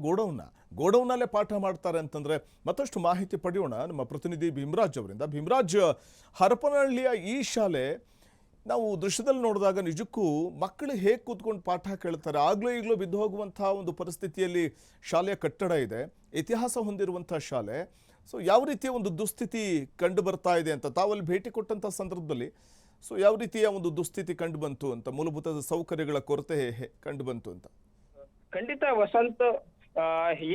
S1: ಗೋಡೌನಲ್ಲೇ ಪಾಠ ಮಾಡ್ತಾರೆ ಅಂತಂದರೆ ಮತ್ತಷ್ಟು ಮಾಹಿತಿ ಪಡೆಯೋಣ ನಮ್ಮ ಪ್ರತಿನಿಧಿ ಭೀಮರಾಜ್ ಅವರಿಂದ. ಭೀಮರಾಜ್, ಹರಪನಹಳ್ಳಿಯ ಈ ಶಾಲೆ ನಾವು ದೃಶ್ಯದಲ್ಲಿ ನೋಡಿದಾಗ ನಿಜಕ್ಕೂ ಮಕ್ಕಳು ಹೇಗೆ ಕೂತ್ಕೊಂಡು ಪಾಠ ಕೇಳ್ತಾರೆ? ಆಗಲೂ ಈಗಲೂ ಬಿದ್ದು ಹೋಗುವಂಥ ಒಂದು ಪರಿಸ್ಥಿತಿಯಲ್ಲಿ ಶಾಲೆಯ ಕಟ್ಟಡ ಇದೆ, ಇತಿಹಾಸ ಹೊಂದಿರುವಂಥ ಶಾಲೆ. ಸೊ ಯಾವ ರೀತಿಯ ಒಂದು ದುಸ್ಥಿತಿ ಕಂಡು ಬರ್ತಾ ಇದೆ ಅಂತ ತಾವಲ್ಲಿ ಭೇಟಿ ಕೊಟ್ಟಂಥ ಸಂದರ್ಭದಲ್ಲಿ ಯಾವ ರೀತಿಯ ಒಂದು ದುಸ್ಥಿತಿ ಕಂಡು ಬಂತು ಅಂತ, ಮೂಲಭೂತ ಸೌಕರ್ಯಗಳ ಕೊರತೆ ಕಂಡು ಬಂತು ಅಂತ?
S4: ಖಂಡಿತ ವಸಂತ್,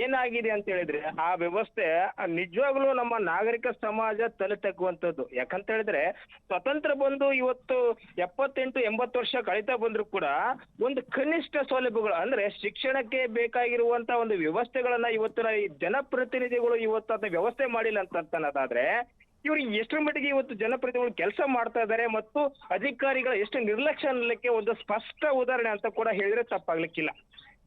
S4: ಏನಾಗಿದೆ ಅಂತ ಹೇಳಿದ್ರೆ ಆ ವ್ಯವಸ್ಥೆ ನಿಜವಾಗ್ಲೂ ನಮ್ಮ ನಾಗರಿಕ ಸಮಾಜ ತಲೆ ತಗ್ಗುವಂಥದ್ದು. ಯಾಕಂತ ಹೇಳಿದ್ರೆ ಸ್ವತಂತ್ರ ಬಂದು ಇವತ್ತು 78-80 ವರ್ಷ ಕಳೀತಾ ಬಂದ್ರು ಕೂಡ ಒಂದು ಕನಿಷ್ಠ ಸೌಲಭ್ಯಗಳು ಅಂದ್ರೆ ಶಿಕ್ಷಣಕ್ಕೆ ಬೇಕಾಗಿರುವಂತ ಒಂದು ವ್ಯವಸ್ಥೆಗಳನ್ನ ಇವತ್ತಿನ ಜನಪ್ರತಿನಿಧಿಗಳು ಇವತ್ತು ಅದನ್ನ ವ್ಯವಸ್ಥೆ ಮಾಡಿಲ್ಲ ಅಂತನ್ನೋದಾದ್ರೆ ಇವ್ರು ಎಷ್ಟರ ಮಟ್ಟಿಗೆ ಇವತ್ತು ಜನಪ್ರತಿನಿಧಿಗಳು ಕೆಲಸ ಮಾಡ್ತಾ ಇದ್ದಾರೆ ಮತ್ತು ಅಧಿಕಾರಿಗಳ ಎಷ್ಟು ನಿರ್ಲಕ್ಷ್ಯ ಅನ್ನಲಿಕ್ಕೆ ಒಂದು ಸ್ಪಷ್ಟ ಉದಾಹರಣೆ ಅಂತ ಕೂಡ ಹೇಳಿದ್ರೆ ತಪ್ಪಾಗ್ಲಿಕ್ಕಿಲ್ಲ.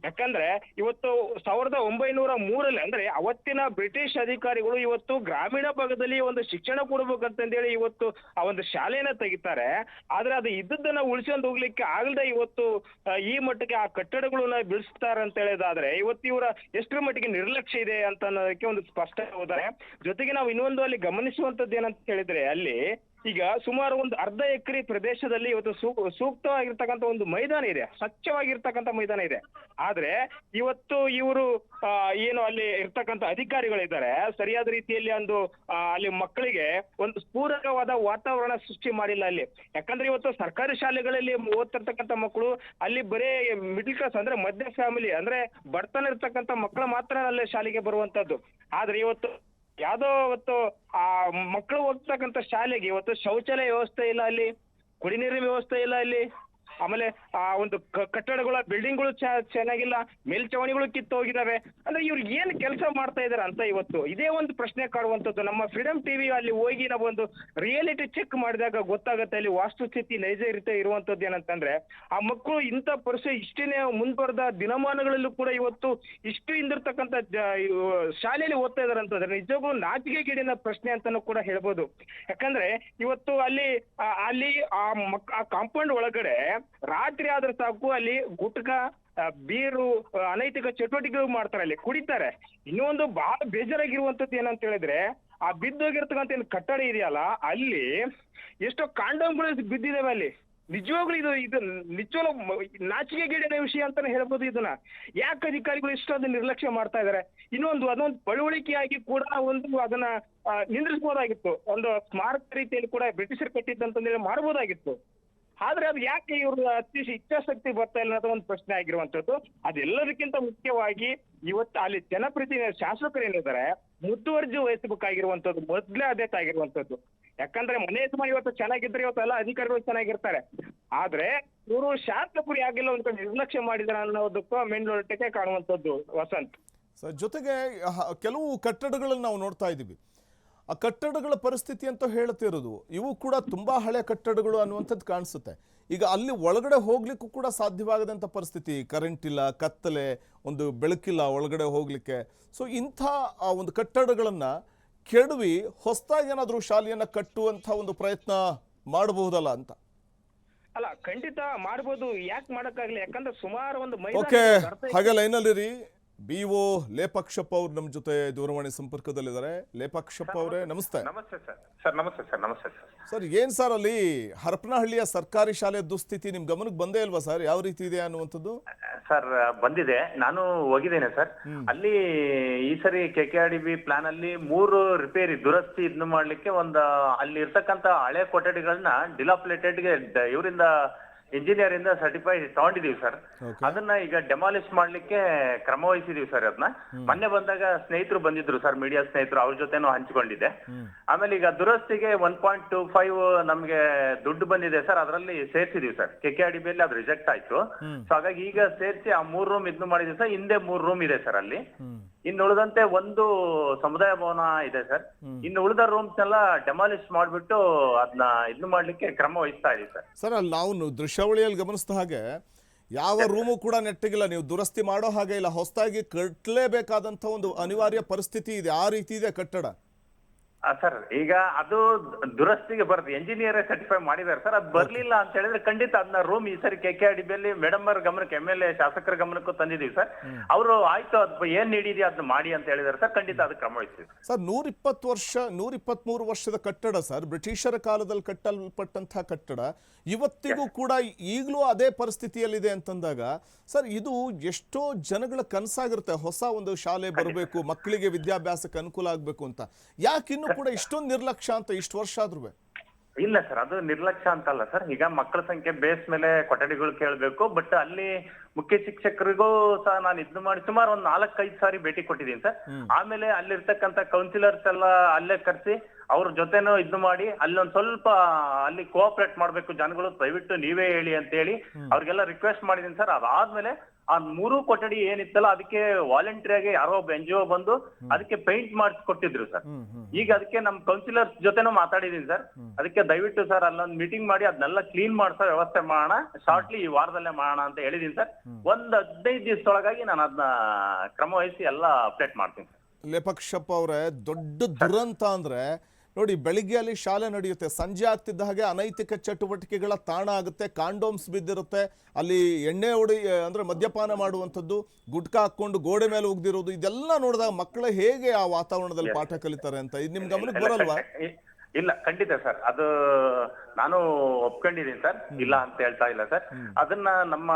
S4: ಯಾಕಂದ್ರೆ ಇವತ್ತು 1903 ಅಂದ್ರೆ ಅವತ್ತಿನ ಬ್ರಿಟಿಷ್ ಅಧಿಕಾರಿಗಳು ಇವತ್ತು ಗ್ರಾಮೀಣ ಭಾಗದಲ್ಲಿ ಒಂದು ಶಿಕ್ಷಣ ಕೊಡ್ಬೇಕಂತಂದೇಳಿ ಇವತ್ತು ಆ ಒಂದು ಶಾಲೆಯನ್ನ ತೆಗಿತಾರೆ. ಆದ್ರೆ ಅದು ಇದ್ದದ್ದನ್ನ ಉಳಿಸ್ಕೊಂಡು ಹೋಗ್ಲಿಕ್ಕೆ ಆಗದೆ ಇವತ್ತು ಈ ಮಟ್ಟಿಗೆ ಆ ಕಟ್ಟಡಗಳನ್ನ ಬಿಡಿಸ್ತಾರೆ ಅಂತ ಹೇಳಿದಾದ್ರೆ ಇವತ್ತು ಇವರ ಎಷ್ಟರ ಮಟ್ಟಿಗೆ ನಿರ್ಲಕ್ಷ್ಯ ಇದೆ ಅಂತ ಅನ್ನೋದಕ್ಕೆ ಒಂದು ಸ್ಪಷ್ಟ ಉದಾಹರಣೆ. ಜೊತೆಗೆ ನಾವು ಇನ್ನೊಂದು ಅಲ್ಲಿ ಗಮನಿಸುವಂತದ್ದು ಏನಂತ ಹೇಳಿದ್ರೆ ಅಲ್ಲಿ ಈಗ ಸುಮಾರು ಒಂದು ಅರ್ಧ ಎಕರೆ ಪ್ರದೇಶದಲ್ಲಿ ಇವತ್ತು ಸೂಕ್ತವಾಗಿರ್ತಕ್ಕಂಥ ಒಂದು ಮೈದಾನ ಇದೆ, ಸ್ವಚ್ಛವಾಗಿರ್ತಕ್ಕಂಥ ಮೈದಾನ ಇದೆ. ಆದ್ರೆ ಇವತ್ತು ಇವರು ಏನು ಅಲ್ಲಿ ಇರ್ತಕ್ಕಂಥ ಅಧಿಕಾರಿಗಳಿದ್ದಾರೆ ಸರಿಯಾದ ರೀತಿಯಲ್ಲಿ ಅಲ್ಲಿ ಮಕ್ಕಳಿಗೆ ಒಂದು ಪೂರಕವಾದ ವಾತಾವರಣ ಸೃಷ್ಟಿ ಮಾಡಿಲ್ಲ ಅಲ್ಲಿ. ಯಾಕಂದ್ರೆ ಇವತ್ತು ಸರ್ಕಾರಿ ಶಾಲೆಗಳಲ್ಲಿ ಓದ್ತಿರ್ತಕ್ಕಂಥ ಮಕ್ಕಳು ಅಲ್ಲಿ ಬರೇ ಮಿಡ್ಲ್ ಕ್ಲಾಸ್ ಅಂದ್ರೆ ಮಧ್ಯ ಫ್ಯಾಮಿಲಿ ಅಂದ್ರೆ ಬಡತನ ಇರ್ತಕ್ಕಂಥ ಮಕ್ಕಳು ಮಾತ್ರ ಅಲ್ಲಿ ಶಾಲೆಗೆ ಬರುವಂತದ್ದು. ಆದ್ರೆ ಇವತ್ತು ಇವತ್ತು ಆ ಮಕ್ಕಳು ಹೋಗ್ತಕ್ಕಂಥ ಶಾಲೆಗೆ ಇವತ್ತು ಶೌಚಾಲಯ ವ್ಯವಸ್ಥೆ ಇಲ್ಲ, ಅಲ್ಲಿ ಕುಡಿ ನೀರಿನ ವ್ಯವಸ್ಥೆ ಇಲ್ಲ, ಅಲ್ಲಿ ಆಮೇಲೆ ಆ ಒಂದು ಕಟ್ಟಡಗಳ ಬಿಲ್ಡಿಂಗ್ಗಳು ಚೆನ್ನಾಗಿಲ್ಲ, ಮೇಲ್ಛಾವಣಿಗಳು ಕಿತ್ತು ಹೋಗಿದಾವೆ. ಅಂದ್ರೆ ಇವ್ರು ಏನ್ ಕೆಲಸ ಮಾಡ್ತಾ ಇದಾರೆ ಅಂತ ಇವತ್ತು ಇದೇ ಒಂದು ಪ್ರಶ್ನೆ ಕಾಡುವಂತದ್ದು. ನಮ್ಮ ಫ್ರೀಡಮ್ ಟಿವಿ ಅಲ್ಲಿ ಹೋಗಿ ನಾವು ಒಂದು ರಿಯಾಲಿಟಿ ಚೆಕ್ ಮಾಡಿದಾಗ ಗೊತ್ತಾಗುತ್ತೆ ಅಲ್ಲಿ ವಾಸ್ತುಸ್ಥಿತಿ ನೈಜ ಇರುವಂತದ್ದು ಏನಂತಂದ್ರೆ ಆ ಮಕ್ಕಳು ಇಂಥ ಪರಿಸ್ಥಿತಿ ಇಷ್ಟೇನೆ ಮುಂದುವರೆದ ದಿನಮಾನಗಳಲ್ಲೂ ಕೂಡ ಇವತ್ತು ಇಷ್ಟು ಹಿಂದಿರ್ತಕ್ಕಂಥ ಶಾಲೆಯಲ್ಲಿ ಓದ್ತಾ ಇದಾರೆ ಅಂತಂದ್ರೆ ನಿಜವಾಗ್ಲೂ ನಾಚಿಕೆಗೇಡಿನ ಪ್ರಶ್ನೆ ಅಂತಾನು ಕೂಡ ಹೇಳ್ಬೋದು. ಯಾಕಂದ್ರೆ ಇವತ್ತು ಅಲ್ಲಿ ಆ ಕಾಂಪೌಂಡ್ ಒಳಗಡೆ ರಾತ್ರಿ ಆದ್ರೆ ಸಾಕು ಅಲ್ಲಿ ಗುಟ್ಕಾ ಬೀರು ಅನೈತಿಕ ಚಟುವಟಿಕೆಗಳು ಮಾಡ್ತಾರೆ, ಅಲ್ಲಿ ಕುಡಿತಾರೆ. ಇನ್ನೊಂದು ಬಹಳ ಬೇಜಾರಾಗಿರುವಂತದ್ದು ಏನಂತ ಹೇಳಿದ್ರೆ ಆ ಬಿದ್ದೋಗಿರ್ತಕ್ಕಂಥ ಏನು ಕಟ್ಟಡ ಇದೆಯಲ್ಲ ಅಲ್ಲಿ ಎಷ್ಟೋ ಕಾಂಡೋಮ್ಗಳು ಬಿದ್ದಿದಾವೆ ಅಲ್ಲಿ. ನಿಜವಾಗ್ಲೂ ಇದು ನಿಜವಾಗ್ಲೂ ನಾಚಿಕೆಗೇಡಿನ ವಿಷಯ ಅಂತಾನೆ ಹೇಳ್ಬೋದು. ಇದನ್ನ ಯಾಕೆ ಅಧಿಕಾರಿಗಳು ಇಷ್ಟೊಂದು ನಿರ್ಲಕ್ಷ್ಯ ಮಾಡ್ತಾ ಇದಾರೆ? ಅದೊಂದು ಪಳವಳಿಕೆಯಾಗಿ ಕೂಡ ಅದನ್ನ ನಿಂದ್ರಿಸಬಹುದಾಗಿತ್ತು. ಒಂದು ಸ್ಮಾರಕ ರೀತಿಯಲ್ಲಿ ಕೂಡ ಬ್ರಿಟಿಷರು ಕಟ್ಟಿದ್ದಂತಂದೇಳಿ ಮಾಡಬಹುದಾಗಿತ್ತು. ಆದ್ರೆ ಅದು ಯಾಕೆ ಇವ್ರ ಇಚ್ಛಾಶಕ್ತಿ ಬರ್ತಾ ಇಲ್ಲ ಅನ್ನೋದು ಒಂದು ಪ್ರಶ್ನೆ ಆಗಿರುವಂತದ್ದು. ಅದೆಲ್ಲದಕ್ಕಿಂತ ಮುಖ್ಯವಾಗಿ ಇವತ್ತು ಅಲ್ಲಿ ಜನಪ್ರತಿನಿಧಿ ಶಾಸಕರು ಏನಿದ್ದಾರೆ ಮುತುವರ್ಜಿ ವಹಿಸಬೇಕಾಗಿರುವಂತದ್ದು ಮೊದ್ಲೇ ಆಗಿರುವಂತದ್ದು. ಯಾಕಂದ್ರೆ ಮನೆ ಯಜಮಾನ ಇವತ್ತು ಚೆನ್ನಾಗಿದ್ರೆ ಇವತ್ತು ಎಲ್ಲ ಅಧಿಕಾರಿಗಳು ಚೆನ್ನಾಗಿರ್ತಾರೆ. ಆದ್ರೆ ಇವರು ಶಾಸಕರು ಯಾಕೆಲ್ಲ ಒಂದು ನಿರ್ಲಕ್ಷ್ಯ ಮಾಡಿದಾರೆ ಅನ್ನೋದಕ್ಕೂ ಮೇಲ್ನೋಟಕ್ಕೆ ಕಾಣುವಂತದ್ದು ವಸಂತ್.
S1: ಜೊತೆಗೆ ಕೆಲವು ಕಟ್ಟಡಗಳನ್ನು ನಾವು ನೋಡ್ತಾ ಇದ್ದೀವಿ. ಆ ಕಟ್ಟಡಗಳ ಪರಿಸ್ಥಿತಿ ಅಂತ ಹೇಳ್ತಿರೋದು ಇವು ಕೂಡ ತುಂಬ ಹಳೆ ಕಟ್ಟಡಗಳು ಅನ್ನುವಂಥದ್ದು ಕಾಣಿಸುತ್ತೆ. ಈಗ ಅಲ್ಲಿ ಒಳಗಡೆ ಹೋಗ್ಲಿಕ್ಕೂ ಕೂಡ ಸಾಧ್ಯವಾಗದಂಥ ಪರಿಸ್ಥಿತಿ, ಕರೆಂಟ್ ಇಲ್ಲ, ಕತ್ತಲೆ, ಒಂದು ಬೆಳಕಿಲ್ಲ ಒಳಗಡೆ ಹೋಗ್ಲಿಕ್ಕೆ. ಸೊ ಇಂಥ ಆ ಒಂದು ಕಟ್ಟಡಗಳನ್ನು ಕೆಡವಿ ಹೊಸದಾಗಿ ಏನಾದರೂ ಶಾಲೆಯನ್ನು ಕಟ್ಟುವಂಥ ಒಂದು ಪ್ರಯತ್ನ ಮಾಡಬಹುದಲ್ಲ ಅಂತ.
S4: ಅಲ್ಲ, ಖಂಡಿತ ಮಾಡ್ಬೋದು, ಯಾಕೆ ಮಾಡಕ್ಕಾಗಲಿ? ಯಾಕಂದ್ರೆ ಸುಮಾರು ಒಂದು
S1: ಓಕೆ, ಹಾಗೆ ಲೈನಲ್ಲಿರಿ. BO ಲೇಪಾಕ್ಷಪ್ಪ ಅವ್ರು ನಮ್ಮ ಜೊತೆ ದೂರವಾಣಿ ಸಂಪರ್ಕದಲ್ಲಿದ್ದಾರೆ. ಲೇಪಾಕ್ಷಪ್ಪ ಅವರೇ ನಮಸ್ತೆ.
S5: ನಮಸ್ತೆ ಸರ್. ಸರ್ ನಮಸ್ತೆ ಸರ್. ನಮಸ್ತೆ ಸರ್.
S1: ಸರ್ ಏನ್ ಸರ್ ಅಲ್ಲಿ ಹರಪನಹಳ್ಳಿಯ ಸರ್ಕಾರಿ ಶಾಲೆ ದುಸ್ಥಿತಿ ನಿಮ್ ಗಮನಕ್ಕೆ ಬಂದೇ ಇಲ್ವಾ ಸರ್? ಯಾವ ರೀತಿ ಇದೆ ಅನ್ನುವಂಥದ್ದು?
S5: ಸರ್ ಬಂದಿದೆ, ನಾನು ಹೋಗಿದ್ದೇನೆ ಸರ್. ಅಲ್ಲಿ ಈ ಸರಿ KKRDB ಪ್ಲಾನ್ ಅಲ್ಲಿ 3 ರಿಪೇರಿ ದುರಸ್ತಿ ಇದನ್ನ ಮಾಡ್ಲಿಕ್ಕೆ ಅಲ್ಲಿ ಇರ್ತಕ್ಕಂತ ಹಳೆ ಕೊಠಡಿಗಳನ್ನ ಡಿಲಾಪ್ಲೇಟೆಡ್ ಗೆ ಇವರಿಂದ ಇಂಜಿನಿಯರ್ ಇಂದ ಸರ್ಟಿಫೈ ತಗೊಂಡಿದೀವಿ ಸರ್. ಅದನ್ನ ಈಗ ಡೆಮಾಲಿಷ್ ಮಾಡ್ಲಿಕ್ಕೆ ಕ್ರಮ ವಹಿಸಿದೀವಿ ಸರ್. ಅದನ್ನ ಮೊನ್ನೆ ಬಂದಾಗ ಸ್ನೇಹಿತರು ಬಂದಿದ್ರು ಸರ್, ಮೀಡಿಯಾ ಸ್ನೇಹಿತರು, ಅವ್ರ ಜೊತೆನೂ ಹಂಚಿಕೊಂಡಿದ್ದೆ. ಆಮೇಲೆ ಈಗ ದುರಸ್ತಿಗೆ 1.25 ನಮ್ಗೆ ದುಡ್ಡು ಬಂದಿದೆ ಸರ್, ಅದರಲ್ಲಿ ಸೇರ್ಸಿದೀವಿ ಸರ್. KKRDB ಅಲ್ಲಿ ಅದು ರಿಜೆಕ್ಟ್ ಆಯ್ತು. ಸೊ ಹಾಗಾಗಿ ಈಗ ಸೇರಿಸಿ ಆ 3 ರೂಮ್ ಇದನ್ನು ಮಾಡಿದೀವಿ ಸರ್. ಹಿಂದೆ 3 ರೂಮ್ ಇದೆ ಸರ್ ಅಲ್ಲಿ. ಇನ್ನು ಉಳಿದಂತೆ ಒಂದು ಸಮುದಾಯ ಭವನ ಇದೆ ಸರ್. ಇನ್ನು ಉಳಿದ ರೂಮ್ಸ್ ಎಲ್ಲ ಡೆಮಾಲಿಷ್ ಮಾಡ್ಬಿಟ್ಟು ಅದನ್ನ ಇದನ್ನು ಮಾಡ್ಲಿಕ್ಕೆ ಕ್ರಮ ವಹಿಸ್ತಾ ಇದೀವಿ ಸರ್.
S1: ಸರ್ ಅಲ್ಲಿ ನಾವು ದೃಶ್ಯಾವಳಿಯಲ್ಲಿ ಗಮನಿಸಿದ ಹಾಗೆ ಯಾವ ರೂಮು ಕೂಡ ನೆಟ್ಟಗಿಲ್ಲ, ನೀವು ದುರಸ್ತಿ ಮಾಡೋ ಹಾಗೆ ಇಲ್ಲ, ಹೊಸದಾಗಿ ಕಟ್ಟಲೇಬೇಕಾದಂತ ಒಂದು ಅನಿವಾರ್ಯ ಪರಿಸ್ಥಿತಿ ಇದೆ, ಆ ರೀತಿ ಇದೆ ಕಟ್ಟಡ.
S5: ಸರ್ ಈಗ ಅದು ದುರಸ್ತಿಗೆ ಬರುತ್ತೆ, ಎಂಜಿನಿಯರ್ ಸರ್ಟಿಫೈ ಮಾಡಿದ್ದಾರೆ ಸರ್. ಅದು ಬರ್ಲಿಲ್ಲ ಅಂತ ಹೇಳಿದ್ರೆ ಖಂಡಿತ ಅದನ್ನ ರೂಮ್ ಈ ಸರಿ KKRDB ಅಲ್ಲಿ ಮೇಡಮ್ ಅವ್ರ ಗಮನಕ್ಕೆ, MLA ಶಾಸಕರ ಗಮನಕ್ಕೂ ತಂದಿದೀವಿ ಸರ್. ಅವರು ಆಯ್ತು ಅದ್ ಏನ್ ನೀಡಿದೆಯಾ ಅದನ್ನ ಮಾಡಿ ಅಂತ ಹೇಳಿದಾರೆ ಸರ್. ಖಂಡಿತ ಅದಕ್ಕೆ ಕ್ರಮ ವಹಿಸ್ತೀವಿ
S1: ಸರ್. 123 ವರ್ಷದ ಕಟ್ಟಡ ಸರ್, ಬ್ರಿಟಿಷರ ಕಾಲದಲ್ಲಿ ಕಟ್ಟಲ್ಪಟ್ಟಂತಹ ಕಟ್ಟಡ ಇವತ್ತಿಗೂ ಕೂಡ ಈಗಲೂ ಅದೇ ಪರಿಸ್ಥಿತಿಯಲ್ಲಿದೆ ಅಂತಂದಾಗ ಸರ್ ಇದು ಎಷ್ಟೋ ಜನಗಳ ಕನಸಾಗಿರುತ್ತೆ, ಹೊಸ ಒಂದು ಶಾಲೆ ಬರಬೇಕು, ಮಕ್ಕಳಿಗೆ ವಿದ್ಯಾಭ್ಯಾಸಕ್ಕೆ ಅನುಕೂಲ ಆಗ್ಬೇಕು ಅಂತ. ಯಾಕಿನ್ನೂ ಕೂಡ ಇಷ್ಟೊಂದು ನಿರ್ಲಕ್ಷ್ಯ ಅಂತ ಇಷ್ಟು ವರ್ಷ ಆದ್ರೂ?
S5: ಇಲ್ಲ ಸರ್, ಅದು ನಿರ್ಲಕ್ಷ್ಯ ಅಂತಲ್ಲ ಸರ್. ಈಗ ಮಕ್ಕಳ ಸಂಖ್ಯೆ ಬೇಸ್ ಮೇಲೆ ಕೊಠಡಿಗಳು ಕೇಳಬೇಕು. ಬಟ್ ಅಲ್ಲಿ ಮುಖ್ಯ ಶಿಕ್ಷಕರಿಗೂ ಸಹ ನಾನು ಇದನ್ನ ಮಾಡಿ ಸುಮಾರು ಒಂದು 4-5 ಸಾರಿ ಭೇಟಿ ಕೊಟ್ಟಿದ್ದೀನಿ ಸರ್. ಆಮೇಲೆ ಅಲ್ಲಿರ್ತಕ್ಕಂಥ ಕೌನ್ಸಿಲರ್ಸ್ ಎಲ್ಲ ಅಲ್ಲೇ ಕರೆಸಿ ಅವ್ರ ಜೊತೆನೂ ಇದನ್ನ ಮಾಡಿ ಅಲ್ಲೊಂದ್ ಸ್ವಲ್ಪ ಅಲ್ಲಿ ಕೋಆಪರೇಟ್ ಮಾಡ್ಬೇಕು ಜನಗಳು, ದಯವಿಟ್ಟು ನೀವೇ ಹೇಳಿ ಅಂತ ಹೇಳಿ ಅವ್ರಿಗೆಲ್ಲ ರಿಕ್ವೆಸ್ಟ್ ಮಾಡಿದೀನಿ ಸರ್. ಅದಾದ್ಮೇಲೆ ಆ 3 ಕೊಠಡಿ ಏನಿತ್ತಲ್ಲ ಅದಕ್ಕೆ ವಾಲಂಟಿಯರ್ ಆಗಿ ಯಾರೋ ಒಬ್ಬ NGO ಬಂದು ಅದಕ್ಕೆ ಪೇಂಟ್ ಮಾಡಿಸ್ಕೊಟ್ಟಿದ್ರು ಸರ್. ಈಗ ಅದಕ್ಕೆ ನಮ್ ಕೌನ್ಸಿಲರ್ಸ್ ಜೊತೆನೂ ಮಾತಾಡಿದೀನಿ ಸರ್. ಅದಕ್ಕೆ ದಯವಿಟ್ಟು ಸರ್ ಅಲ್ಲೊಂದು ಮೀಟಿಂಗ್ ಮಾಡಿ ಅದನ್ನೆಲ್ಲ ಕ್ಲೀನ್ ಮಾಡಿಸೋ ವ್ಯವಸ್ಥೆ ಮಾಡೋಣ, ಶಾರ್ಟ್ಲಿ ಈ ವಾರದಲ್ಲೇ ಮಾಡೋಣ ಅಂತ ಹೇಳಿದೀನಿ ಸರ್. ಒಂದ್ 15 ದಿವಸದೊಳಗಾಗಿ ನಾನು ಅದನ್ನ ಕ್ರಮ ವಹಿಸಿ ಎಲ್ಲ ಅಪ್ಡೇಟ್ ಮಾಡ್ತೀನಿ ಸರ್.
S1: ಲೇಪಾಕ್ಷಪ್ಪ ಅವರೇ, ದೊಡ್ಡ ದುರಂತ ಅಂದ್ರೆ ನೋಡಿ, ಬೆಳಿಗ್ಗೆ ಅಲ್ಲಿ ಶಾಲೆ ನಡೆಯುತ್ತೆ, ಸಂಜೆ ಆಗ್ತಿದ್ದ ಹಾಗೆ ಅನೈತಿಕ ಚಟುವಟಿಕೆಗಳ ತಾಣ ಆಗುತ್ತೆ, ಕಾಂಡೋಮ್ಸ್ ಬಿದ್ದಿರುತ್ತೆ, ಅಲ್ಲಿ ಎಣ್ಣೆ ಅಂದ್ರೆ ಮದ್ಯಪಾನ ಮಾಡುವಂಥದ್ದು, ಗುಟ್ಕಾ ಹಾಕೊಂಡು ಗೋಡೆ ಮೇಲೆ ಉಗ್ದಿರೋದು, ಇದೆಲ್ಲ ನೋಡಿದಾಗ ಮಕ್ಕಳು ಹೇಗೆ ಆ ವಾತಾವರಣದಲ್ಲಿ ಪಾಠ ಕಲಿತಾರೆ ಅಂತ ಇದು ನಿಮ್ ಗಮನಕ್ಕೆ ಬರಲ್ವಾ?
S5: ಇಲ್ಲ ಖಂಡಿತ ಸರ್, ಅದು ನಾನು ಒಪ್ಕೊಂಡಿದ್ದೀನಿ ಸರ್, ಇಲ್ಲ ಅಂತ ಹೇಳ್ತಾ ಇಲ್ಲ ಸರ್. ಅದನ್ನ ನಮ್ಮ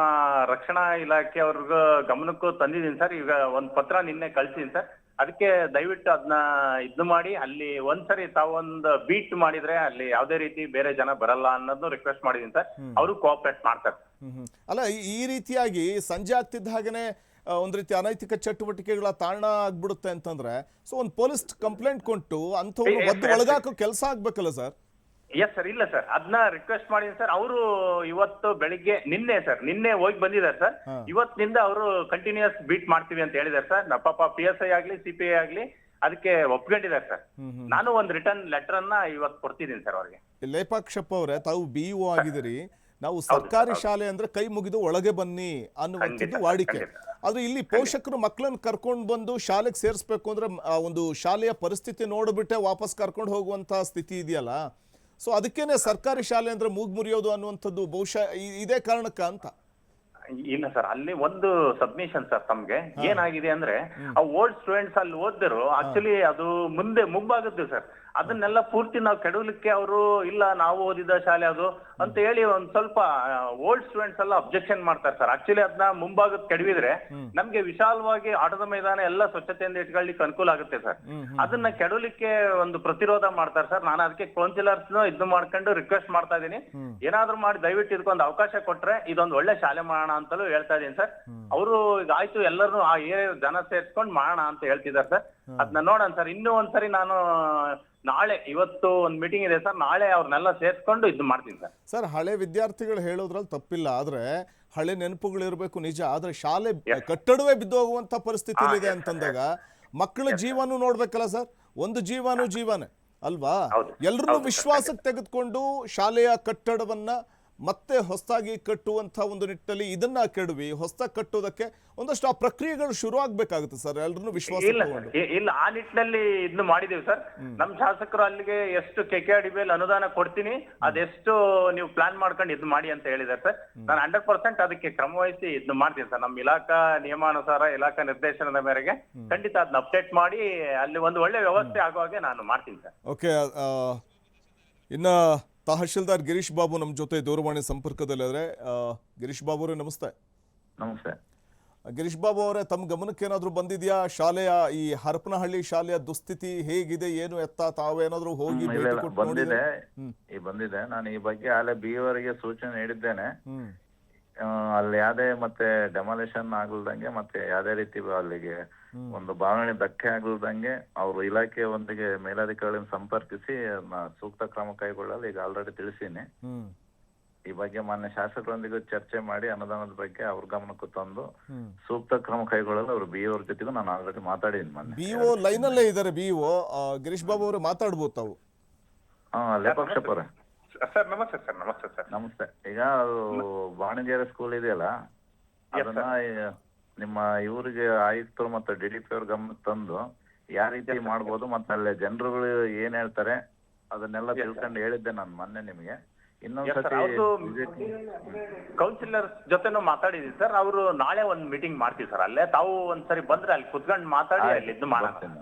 S5: ರಕ್ಷಣಾ ಇಲಾಖೆ ಅವ್ರಿಗೂ ಗಮನಕ್ಕೂ ತಂದಿದ್ದೀನಿ ಸರ್. ಈಗ ಒಂದ್ ಪತ್ರ ನಿನ್ನೆ ಕಳ್ಸಿದ್ದೀನಿ ಸರ್. ಅದಕ್ಕೆ ದಯವಿಟ್ಟು ಅದನ್ನ ಇದು ಮಾಡಿ ಅಲ್ಲಿ ಒಂದ್ಸರಿ ತಾವೊಂದು ಬೀಟ್ ಮಾಡಿದ್ರೆ ಅಲ್ಲಿ ಯಾವ್ದೇ ರೀತಿ ಬೇರೆ ಜನ ಬರಲ್ಲ ಅನ್ನೋದನ್ನು ರಿಕ್ವೆಸ್ಟ್ ಮಾಡಿದೀನಿ ಸರ್. ಅವರು ಕೋಆಪರೇಟ್ ಮಾಡ್ತಾರೆ.
S1: ಅಲ್ಲ, ಈ ರೀತಿಯಾಗಿ ಸಂಜೆ ಆಗ್ತಿದ್ದ ಹಾಗೇನೆ ಒಂದ್ ರೀತಿ ಅನೈತಿಕ ಚಟುವಟಿಕೆಗಳ ತಾಣ ಆಗ್ಬಿಡುತ್ತೆ ಅಂತಂದ್ರೆ, ಸೊ ಒಂದು ಪೊಲೀಸ್ ಕಂಪ್ಲೇಂಟ್ ಕೊಟ್ಟು ಅಂಥವ್ರು ಒದ್ದು ಒಳಗಾಕೋ ಕೆಲಸ ಆಗ್ಬೇಕಲ್ಲ ಸರ್?
S5: ಎಸ್ ಸರ್, ಇಲ್ಲ ಸರ್, ಅದನ್ನ ರಿಕ್ವೆಸ್ಟ್ ಮಾಡಿದೀನಿ ಸರ್. ಅವರು ಇವತ್ತು ಬೆಳಿಗ್ಗೆ ನಿನ್ನೆ ಹೋಗಿ ಬಂದಿದ್ದಾರೆ ಸರ್. ಇವತ್ತಿನಿಂದ ಅವರು ಕಂಟಿನ್ಯೂಸ್ ಬೀಟ್ ಮಾಡ್ತೀವಿ ಅಂತ ಹೇಳಿದಾರೆ ಸರ್. ಪಾಪ PSI ಆಗ್ಲಿ CPI ಆಗ್ಲಿ ಅದಕ್ಕೆ ಒಪ್ಕೊಂಡಿದ್ದಾರೆ ಸರ್. ನಾನು ಒಂದು ರಿಟರ್ನ್ ಲೆಟರ್ ಅನ್ನ ಇವತ್ತು ಕೊಡ್ತಿದ್ದೀನಿ ಸರ್ ಅವ್ರಿಗೆ.
S1: ಲೇಪಾಕ್ಷಪ್ಪ ಅವರೇ, ತಾವು BEO ಆಗಿದ್ದೀರಿ. ನಾವು ಸರ್ಕಾರಿ ಶಾಲೆ ಅಂದ್ರೆ ಕೈ ಮುಗಿದು ಒಳಗೆ ಬನ್ನಿ ಅನ್ನುವಂಥದ್ದು ವಾಡಿಕೆ. ಆದ್ರೆ ಇಲ್ಲಿ ಪೋಷಕರು ಮಕ್ಕಳನ್ನ ಕರ್ಕೊಂಡು ಬಂದು ಶಾಲೆಗೆ ಸೇರಿಸ್ಬೇಕು ಅಂದ್ರೆ ಒಂದು ಶಾಲೆಯ ಪರಿಸ್ಥಿತಿ ನೋಡ್ಬಿಟ್ಟೆ ವಾಪಸ್ ಕರ್ಕೊಂಡು ಹೋಗುವಂತ ಸ್ಥಿತಿ ಇದೆಯಲ್ಲ. ಸೊ ಅದಕ್ಕೇನೆ ಸರ್ಕಾರಿ ಶಾಲೆ ಅಂದ್ರೆ ಮೂಗ್ ಮುರಿಯೋದು ಅನ್ನುವಂಥದ್ದು ಬಹುಶಃ ಇದೇ ಕಾರಣಕ್ಕ ಅಂತ.
S5: ಇಲ್ಲ ಸರ್, ಅಲ್ಲಿ ಒಂದು ಸಬ್ಮಿಷನ್ ಸರ್ ತಮ್ಗೆ ಏನಾಗಿದೆ ಅಂದ್ರೆ, ಆ ಓಲ್ಡ್ ಸ್ಟೂಡೆಂಟ್ಸ್ ಅಲ್ಲಿ ಓದಿದ್ರು ಆಕ್ಚುಲಿ ಅದು ಮುಂದೆ ಮುಗ್ಬಾಗದ್ದು ಸರ್. ಅದನ್ನೆಲ್ಲ ಪೂರ್ತಿ ನಾವು ಕೆಡವಲಿಕ್ಕೆ ಅವರು ಇಲ್ಲ ನಾವು ಓದಿದ ಶಾಲೆ ಅದು ಅಂತ ಹೇಳಿ ಒಂದ್ ಸ್ವಲ್ಪ ಓಲ್ಡ್ ಸ್ಟೂಡೆಂಟ್ಸ್ ಎಲ್ಲ ಅಬ್ಜೆಕ್ಷನ್ ಮಾಡ್ತಾರೆ ಸರ್. ಆಕ್ಚುಲಿ ಅದನ್ನ ಮುಂಭಾಗದ ಕೆಡವಿದ್ರೆ ನಮ್ಗೆ ವಿಶಾಲವಾಗಿ ಆಟದ ಮೈದಾನ ಎಲ್ಲ ಸ್ವಚ್ಛತೆಯಿಂದ ಇಟ್ಕೊಳ್ಳಿಕ್ಕೆ ಅನುಕೂಲ ಆಗುತ್ತೆ ಸರ್. ಅದನ್ನ ಕೆಡವಲಿಕ್ಕೆ ಒಂದು ಪ್ರತಿರೋಧ ಮಾಡ್ತಾರೆ ಸರ್. ನಾನು ಅದಕ್ಕೆ ಕೌನ್ಸಿಲರ್ಸ್ ಇದು ಮಾಡ್ಕೊಂಡು ರಿಕ್ವೆಸ್ಟ್ ಮಾಡ್ತಾ ಇದೀನಿ, ಏನಾದ್ರು ಮಾಡಿ ದಯವಿಟ್ಟು ಇದಕ್ಕೊಂದು ಅವಕಾಶ ಕೊಟ್ರೆ ಇದೊಂದು ಒಳ್ಳೆ ಶಾಲೆ ಮಾಡೋಣ ಅಂತಲೂ ಹೇಳ್ತಾ ಇದೀನಿ ಸರ್. ಅವರು ಈಗ ಆಯ್ತು ಎಲ್ಲರೂ ಆ ಏರಿಯಾ ಜನ ಸೇರ್ಸ್ಕೊಂಡು ಮಾಡೋಣ ಅಂತ ಹೇಳ್ತಿದ್ದಾರೆ ಸರ್. ಅದನ್ನ ನೋಡೋಣ ಸರ್. ಇನ್ನೂ ಒಂದ್ಸರಿ ನಾನು ನಾಳೆ, ಇವತ್ತು ಒಂದು ಮೀಟಿಂಗ್ ಇದೆ ಸರ್, ನಾಳೆ ಅವ್ರನ್ನೆಲ್ಲ ಸೇರ್ಸ್ಕೊಂಡು ಇದು ಮಾಡ್ತೀನಿ ಸರ್.
S1: ಸರ್, ಹಳೆ ವಿದ್ಯಾರ್ಥಿಗಳು ಹೇಳೋದ್ರಲ್ಲಿ ತಪ್ಪಿಲ್ಲ, ಆದ್ರೆ ಹಳೆ ನೆನಪುಗಳು ಇರಬೇಕು ನಿಜ. ಆದ್ರೆ ಶಾಲೆ ಕಟ್ಟಡವೇ ಬಿದ್ದೋಗುವಂತ ಪರಿಸ್ಥಿತಿ ಇದೆ ಅಂತಂದಾಗ ಮಕ್ಕಳ ಜೀವನೂ ನೋಡ್ಬೇಕಲ್ಲ ಸರ್. ಒಂದು ಜೀವನೇ ಅಲ್ವಾ? ಎಲ್ರೂ ವಿಶ್ವಾಸಕ್ಕೆ ತೆಗೆದುಕೊಂಡು ಶಾಲೆಯ ಕಟ್ಟಡವನ್ನ ಮತ್ತೆ ಹೊಸದಾಗಿ ಕಟ್ಟುವಂತ ಒಂದು ನಿಟ್ಟಿನಲ್ಲಿ ಇದನ್ನ ಕೆಡವಿ ಹೊಸದಾಗಿ ಕಟ್ಟೋದಕ್ಕೆ ಒಂದಷ್ಟು ಆ ಪ್ರಕ್ರಿಯೆಗಳು ಶುರು ಆಗ್ಬೇಕಾಗುತ್ತೆ ಸರ್. ಎಲ್ರೂ ವಿಶ್ವಾಸ
S5: ಇಲ್ಲ, ಆ ನಿಟ್ಟಿನಲ್ಲಿ ಇದನ್ನು ಮಾಡಿದೀವಿ ಸರ್. ನಮ್ ಶಾಸಕರು ಅಲ್ಲಿಗೆ ಎಷ್ಟು KKRDB ಅನುದಾನ ಕೊಡ್ತೀನಿ ಅದೆಷ್ಟು ನೀವು ಪ್ಲಾನ್ ಮಾಡ್ಕೊಂಡು ಇದು ಮಾಡಿ ಅಂತ ಹೇಳಿದಾರೆ ಸರ್. ನಾನು 100% ಅದಕ್ಕೆ ಕ್ರಮ ವಹಿಸಿ ಇದನ್ನು ಮಾಡ್ತೀನಿ ಸರ್. ನಮ್ಮ ಇಲಾಖಾ ನಿಯಮಾನುಸಾರ ಇಲಾಖಾ ನಿರ್ದೇಶನದ ಮೇರೆಗೆ ಖಂಡಿತ ಅದನ್ನ ಅಪ್ಡೇಟ್ ಮಾಡಿ ಅಲ್ಲಿ ಒಂದು ಒಳ್ಳೆ ವ್ಯವಸ್ಥೆ ಆಗೋ ಹಾಗೆ ನಾನು ಮಾಡ್ತೀನಿ ಸರ್.
S1: ಓಕೆ, ಇನ್ನ ತಹಶೀಲ್ದಾರ್ ಗಿರೀಶ್ ಬಾಬು ನಮ್ಮ ಜೊತೆ ದೂರವಾಣಿ ಸಂಪರ್ಕದಲ್ಲಿದ್ದಾರೆ. ಗಿರೀಶ್ ಬಾಬು ಅವರೇ ನಮಸ್ತೆ.
S6: ನಮಸ್ತೆ.
S1: ಗಿರೀಶ್ ಬಾಬು ಅವರೇ, ತಮ್ಮ ಗಮನಕ್ಕೆ ಏನಾದರೂ ಬಂದಿದೆಯಾ ಶಾಲೆಯ ಈ ಹರಪನಹಳ್ಳಿ ಶಾಲೆಯ ದುಸ್ಥಿತಿ ಹೇಗಿದೆ, ಏನು ಎತ್ತ? ತಾವೇನಾದ್ರೂ ಹೋಗಿ
S6: ಬಂದಿದೆ. ನಾನು ಈ ಬಗ್ಗೆ ಅಲ್ಲೇ BO ಅವರಿಗೆ ಸೂಚನೆ ನೀಡಿದ್ದೇನೆ. ಅಲ್ಲಿ ಯಾವ್ದೇ ಮತ್ತೆ ಡೆಮಾಲಿಷನ್ ಆಗ್ಲ್ದಂಗೆ ಮತ್ತೆ ಯಾವ್ದೇ ರೀತಿ ಅಲ್ಲಿಗೆ ಒಂದು ಭಾವನೆ ಧಕ್ಕೆ ಆಗ್ಲ್ದಂಗೆ ಅವರು ಇಲಾಖೆಯೊಂದಿಗೆ ಮೇಲಧಿಕಾರಿಗಳನ್ನು ಸಂಪರ್ಕಿಸಿ ಸೂಕ್ತ ಕ್ರಮ ಕೈಗೊಳ್ಳಲು ಈಗ ಆಲ್ರೆಡಿ ತಿಳಿಸೀನಿ. ಈ ಬಗ್ಗೆ ಮಾನ್ಯ ಶಾಸಕರೊಂದಿಗೂ ಚರ್ಚೆ ಮಾಡಿ ಅನುದಾನದ ಬಗ್ಗೆ ಅವ್ರ ಗಮನಕ್ಕೂ ತಂದು ಸೂಕ್ತ ಕ್ರಮ ಕೈಗೊಳ್ಳಲು ಅವರು BO ಅವ್ರ ಜೊತೆಗೂ ನಾನು ಆಲ್ರೆಡಿ ಮಾತಾಡಿದ್ದೀನಿ. ಮೊನ್ನೆ
S1: BO ಲೈನ್ ಅಲ್ಲೇ ಇದ್ದಾರೆ. BO ಗಿರೀಶ್ ಬಾಬು ಅವರು ಮಾತಾಡ್ಬೋದು ತಾವು.
S6: ಲೇಪಾಕ್ಷಪ್ಪ ಅವರೇ
S5: ಸರ್ ನಮಸ್ತೆ ಸರ್. ನಮಸ್ತೆ ಸರ್.
S6: ನಮಸ್ತೆ. ಈಗ ಅದು ಬಾಣಗೆರೆ ಸ್ಕೂಲ್ ಇದೆಯಲ್ಲ, ಅದನ್ನ ನಿಮ್ಮ ಇವರಿಗೆ ಆಯುಕ್ತರು ಮತ್ತೆ DDP ಅವ್ರ ಗಮನಕ್ಕೆ ತಂದು ಯಾವ ರೀತಿ ಮಾಡ್ಬೋದು ಮತ್ತೆ ಅಲ್ಲಿ ಜನರುಗಳು ಏನ್ ಹೇಳ್ತಾರೆ ಅದನ್ನೆಲ್ಲ ತಿಳ್ಕೊಂಡು ಹೇಳಿದ್ದೆ ನಾನು ಮೊನ್ನೆ ನಿಮ್ಗೆ. ಇನ್ನೊಂದ್ಸತಿ
S5: ಕೌನ್ಸಿಲರ್ ಜೊತೆನೂ ಮಾತಾಡಿದೀನಿ ಸರ್. ಅವರು ನಾಳೆ ಒಂದ್ ಮೀಟಿಂಗ್ ಮಾಡ್ತೀವಿ ಸರ್. ಅಲ್ಲೇ ತಾವು ಒಂದ್ಸರಿ ಬಂದ್ರೆ ಅಲ್ಲಿ ಕುತ್ಕೊಂಡು ಮಾತಾಡಿ ಅಲ್ಲಿ ಇದು ಮಾಡೋಣ.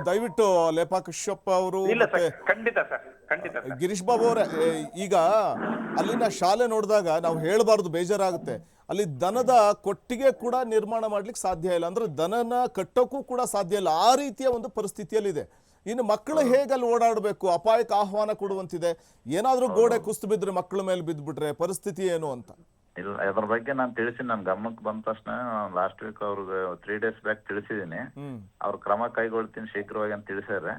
S1: ದಯವಿಟ್ಟು ಲೇಪಾಕ್ಷಪ್ಪ ಅವರು
S5: ಖಂಡಿತ ಸರ್, ಖಂಡಿತ.
S1: ಗಿರೀಶ್ ಬಾಬು ಅವರೇ, ಈಗ ಅಲ್ಲಿನ ಶಾಲೆ ನೋಡಿದಾಗ ನಾವು ಹೇಳಬಾರ್ದು, ಬೇಜಾರಾಗುತ್ತೆ. ಅಲ್ಲಿ ದನದ ಕೊಟ್ಟಿಗೆ ಕೂಡ ನಿರ್ಮಾಣ ಮಾಡ್ಲಿಕ್ಕೆ ಸಾಧ್ಯ ಇಲ್ಲ, ಅಂದ್ರೆ ದನನ ಕಟ್ಟೋಕ್ಕೂ ಕೂಡ ಸಾಧ್ಯ ಇಲ್ಲ. ಆ ರೀತಿಯ ಒಂದು ಪರಿಸ್ಥಿತಿಯಲ್ಲಿದೆ. ಇನ್ನು ಮಕ್ಕಳು ಹೇಗೆ ಅಲ್ಲಿ ಓಡಾಡಬೇಕು? ಅಪಾಯಕ್ಕೆ ಆಹ್ವಾನ ಕೊಡುವಂತಿದೆ. ಏನಾದ್ರೂ ಗೋಡೆ ಕುಸ್ತು ಬಿದ್ರೆ ಮಕ್ಕಳ ಮೇಲೆ ಬಿದ್ದುಬಿಟ್ರೆ ಪರಿಸ್ಥಿತಿ ಏನು ಅಂತ?
S6: ಇಲ್ಲ, ಅದ್ರ ಬಗ್ಗೆ ನಾನು ತಿಳಿಸಿನಿ. ನನ್ ಗಮನಕ್ಕೆ ಬಂದ ತಕ್ಷಣ ಲಾಸ್ಟ್ ವೀಕ್ ಅವ್ರಿಗೆ 3 days ಬ್ಯಾಕ್ ತಿಳಿಸಿದೀನಿ. ಅವ್ರ ಕ್ರಮ ಕೈಗೊಳ್ತೀನಿ ಶೀಘ್ರವಾಗಿ ಅಂತ ತಿಳಿಸ್ಯಾರೆ.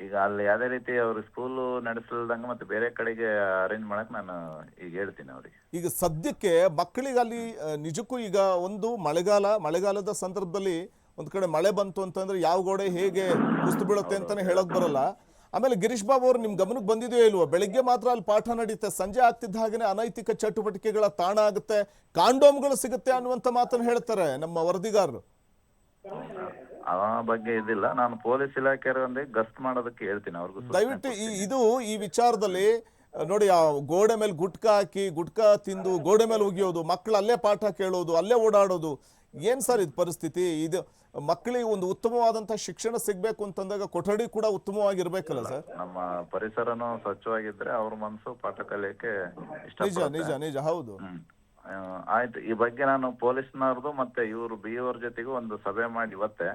S6: ಈಗ ಅಲ್ಲಿ ಯಾವ್ದೇ ರೀತಿ ಅವ್ರ ಸ್ಕೂಲ್ ನಡೆಸಲ್ದಂಗ ಮತ್ತೆ ಬೇರೆ ಕಡೆಗೆ ಅರೇಂಜ್ ಮಾಡಕ್ ನಾನು ಈಗ ಹೇಳ್ತೀನಿ ಅವ್ರಿಗೆ.
S1: ಈಗ ಸದ್ಯಕ್ಕೆ ಮಕ್ಕಳಿಗೆ ಅಲ್ಲಿ ನಿಜಕ್ಕೂ ಈಗ ಒಂದು ಮಳೆಗಾಲದ ಸಂದರ್ಭದಲ್ಲಿ ಒಂದ್ ಕಡೆ ಮಳೆ ಬಂತು ಅಂತಂದ್ರೆ ಯಾವ ಗೋಡೆ ಹೇಗೆ ಕುಸ್ತು ಬೀಳುತ್ತೆ ಅಂತಾನೆ ಹೇಳಕ್ ಬರಲ್ಲ. ಆಮೇಲೆ ಗಿರೀಶ್ ಬಾಬು ಅವರು ನಿಮ್ ಗಮನಕ್ಕೆ ಬಂದಿದೆಯೋ ಇಲ್ವೋ, ಬೆಳಿಗ್ಗೆ ಮಾತ್ರ ಅಲ್ಲಿ ಪಾಠ ನಡೀತೆ, ಸಂಜೆ ಆಗ್ತಿದ್ದ ಹಾಗೇನೆ ಅನೈತಿಕ ಚಟುವಟಿಕೆಗಳ ತಾಣ ಆಗುತ್ತೆ, ಕಾಂಡೋಮ್ಗಳು ಸಿಗುತ್ತೆ ಅನ್ನುವಂತ ಮಾತನ್ನು ಹೇಳ್ತಾರೆ ನಮ್ಮ ವರದಿಗಾರರು.
S6: ಆ ಬಗ್ಗೆ ಇದಿಲ್ಲ, ನಾನು ಪೊಲೀಸ್ ಇಲಾಖೆಯವರೊಂದಿಗೆ ಗಸ್ತ್ ಮಾಡೋದಕ್ಕೆ ಹೇಳ್ತೀನಿ ಅವ್ರಿಗೂ.
S1: ದಯವಿಟ್ಟು ಈ ವಿಚಾರದಲ್ಲಿ ನೋಡಿ, ಆ ಗೋಡೆ ಮೇಲೆ ಗುಟ್ಕಾ ತಿಂದು ಗೋಡೆ ಮೇಲೆ ಒಗಿಯೋದು, ಮಕ್ಕಳು ಅಲ್ಲೇ ಪಾಠ ಕೇಳೋದು, ಅಲ್ಲೇ ಓಡಾಡೋದು, ಏನ್ ಸರ್ ಇದು ಪರಿಸ್ಥಿತಿ? ಇದು ಮಕ್ಕಳಿಗೆ ಒಂದು ಉತ್ತಮವಾದಂತಹ ಶಿಕ್ಷಣ ಸಿಗ್ಬೇಕು ಅಂತಂದಾಗ ಕೊಠಡಿ ಕೂಡ ಉತ್ತಮವಾಗಿರ್ಬೇಕಲ್ಲ ಸರ್?
S6: ನಮ್ಮ ಪರಿಸರನೂ ಸ್ವಚ್ಛವಾಗಿದ್ರೆ ಅವ್ರ ಮನಸ್ಸು ಪಾಠ ಕಲಿಯಕ್ಕೆ
S1: ನಿಜ
S6: ಇಷ್ಟಪಡುತ್ತೆ.
S1: ನಿಜ ನಿಜ ಹೌದು.
S6: ಆಯ್ತು, ಈ ಬಗ್ಗೆ ನಾನು ಪೊಲೀಸ್ನವ್ರದ್ದು ಮತ್ತೆ ಇವ್ರು BO ಜೊತೆಗೂ ಒಂದು ಸಭೆ ಮಾಡಿ ಇವತ್ತೇ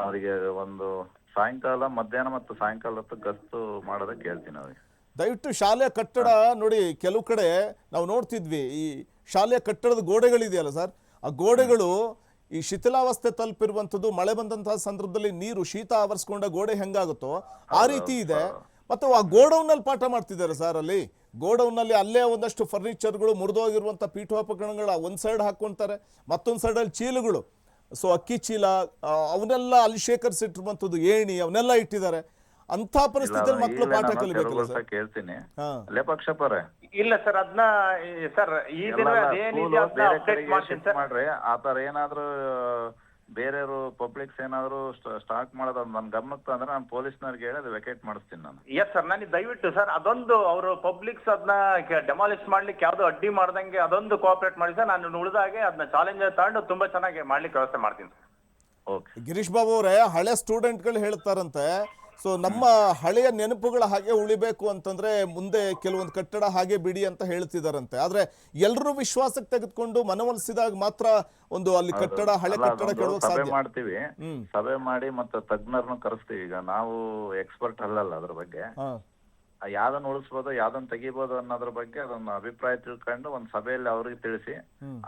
S6: ಅವರಿಗೆ ಒಂದು ಸಾಯಂಕಾಲ, ಮಧ್ಯಾಹ್ನ ಮತ್ತು ಸಾಯಂಕಾಲ ಹೊತ್ತು ಗಸ್ತು ಮಾಡೋದಕ್ಕೆ ಹೇಳ್ತೀನಿ ಅವ್ರಿಗೆ.
S1: ದಯವಿಟ್ಟು ಶಾಲೆಯ ಕಟ್ಟಡ ನೋಡಿ, ಕೆಲವು ಕಡೆ ನಾವು ನೋಡ್ತಿದ್ವಿ ಈ ಶಾಲೆಯ ಕಟ್ಟಡದ ಗೋಡೆಗಳಿದೆಯಲ್ಲ ಸರ್, ಆ ಗೋಡೆಗಳು ಈ ಶಿಥಿಲಾವಸ್ಥೆ ತಲುಪಿರುವಂಥದ್ದು, ಮಳೆ ಬಂದಂತಹ ಸಂದರ್ಭದಲ್ಲಿ ನೀರು ಶೀತ ಆವರಿಸ್ಕೊಂಡ ಗೋಡೆ ಹೆಂಗಾಗುತ್ತೋ ಆ ರೀತಿ ಇದೆ. ಮತ್ತು ಆ ಗೋಡೌನ್ನಲ್ಲಿ ಪಾಠ ಮಾಡ್ತಿದ್ದಾರೆ ಸರ್. ಅಲ್ಲಿ ಗೋಡೌನ್ನಲ್ಲಿ ಅಲ್ಲೇ ಒಂದಷ್ಟು ಫರ್ನಿಚರ್ಗಳು, ಮುರಿದೋಗಿರುವಂಥ ಪೀಠೋಪಕರಣಗಳ ಒಂದು ಸೈಡ್ ಹಾಕ್ಕೊಳ್ತಾರೆ, ಮತ್ತೊಂದು ಸೈಡಲ್ಲಿ ಚೀಲಗಳು, ಸೊ ಅಕ್ಕಿ ಚೀಲ ಅವನ್ನೆಲ್ಲ ಅಲ್ಲಿ ಶೇಖರಿಸಿಟ್ಟಿರುವಂಥದ್ದು, ಏಣಿ ಅವನ್ನೆಲ್ಲ ಇಟ್ಟಿದ್ದಾರೆ. ಅಂಥ ಪರಿಸ್ಥಿತಿಯಲ್ಲಿ ಮಕ್ಕಳು ಪಾಠ ಕಲಿಬೇಕಲ್ಲ ಸರ್?
S6: ಕೇಳ್ತೀನಿ.
S1: ಹಾ
S6: ಲೇಪಾಕ್ಷಪ್ಪರೇ,
S5: ಇಲ್ಲ ಸರ್, ಅದನ್ನ ಸರ್ ಈ ದಿನ ಅದೇನಿದೆ ಅದನ್ನ ಅಪ್ಡೇಟ್ ಮಾಡ್ತೀನಿ ಸರ್.
S6: ಮಾಡ್ರಿ. ಆತರ ಏನಾದ್ರು ಬೇರೆಯವರು ಪಬ್ಲಿಕ್ಸ್ ಏನಾದ್ರು ಸ್ಟಾರ್ಟ್ ಮಾಡೋದು ನನ್ನ ಗಮನಕ್ಕೆ ಅಂದ್ರೆ ನಾನು ಪೊಲೀಸ್ನವ್ರಿಗೆ ಹೇಳಿ ಅದು ವೆಕೇಟ್ ಮಾಡಿಸ್ತೀನಿ ನಾನು.
S5: ಎಸ್ ಸರ್, ನನಗೆ ದಯವಿಟ್ಟು ಸರ್ ಅದೊಂದು ಅವರು ಪಬ್ಲಿಕ್ಸ್ ಅದನ್ನ ಡೆಮಾಲಿಷ್ ಮಾಡ್ಲಿಕ್ಕೆ ಯಾವ್ದು ಅಡ್ಡಿ ಮಾಡ್ದಂಗೆ ಅದೊಂದು ಕೋಆಪರೇಟ್ ಮಾಡಿ ಸರ್. ನಾನು ಉಳಿದಾಗೆ ಅದನ್ನ ಚಾಲೆಂಜ್ ತಗೊಂಡು ತುಂಬಾ ಚೆನ್ನಾಗಿ ಮಾಡ್ಲಿಕ್ಕೆ ವ್ಯವಸ್ಥೆ ಮಾಡ್ತೀನಿ ಸರ್.
S6: ಓಕೆ.
S1: ಗಿರೀಶ್ ಬಾಬು ಅವರೇ, ಹಳೆ ಸ್ಟೂಡೆಂಟ್ಗಳು ಹೇಳ್ತಾರಂತೆ, ಸೊ ನಮ್ಮ ಹಳೆಯ ನೆನಪುಗಳ ಹಾಗೆ ಉಳಿಬೇಕು ಅಂತಂದ್ರೆ ಮುಂದೆ ಕೆಲವೊಂದು ಕಟ್ಟಡ ಹಾಗೆ ಬಿಡಿ ಅಂತ ಹೇಳ್ತಿದಾರಂತೆ. ಆದ್ರೆ ಎಲ್ಲರೂ ವಿಶ್ವಾಸಕ್ಕೆ ತೆಗೆದುಕೊಂಡು ಮನವೊಲಿಸಿದಾಗ ಮಾತ್ರ ಒಂದು ಅಲ್ಲಿ ಕಟ್ಟಡ, ಹಳೆ ಕಟ್ಟಡ ಕೆಡೋಕ್
S6: ಸಭೆ
S1: ಸಾಧ್ಯ.
S6: ಮಾಡ್ತೀವಿ, ಸಭೆ ಮಾಡಿ ಮತ್ತೆ ತಜ್ಞರನ್ನು ಕರೆಸ್ತೀವಿ. ಈಗ ನಾವು ಎಕ್ಸ್ಪರ್ಟ್ ಅಲ್ಲಲ್ಲ ಅದ್ರ ಬಗ್ಗೆ. ಯಾವ್ದನ್ನ ಉಳಿಸ್ಬೋದು, ಯಾವ್ದನ್ನ ತೆಗಿಬೋದು ಅನ್ನೋದ್ರ ಬಗ್ಗೆ ಅದನ್ನ ಅಭಿಪ್ರಾಯ ತಿಳ್ಕೊಂಡು ಒಂದ್ ಸಭೆಯಲ್ಲಿ ಅವ್ರಿಗೆ ತಿಳಿಸಿ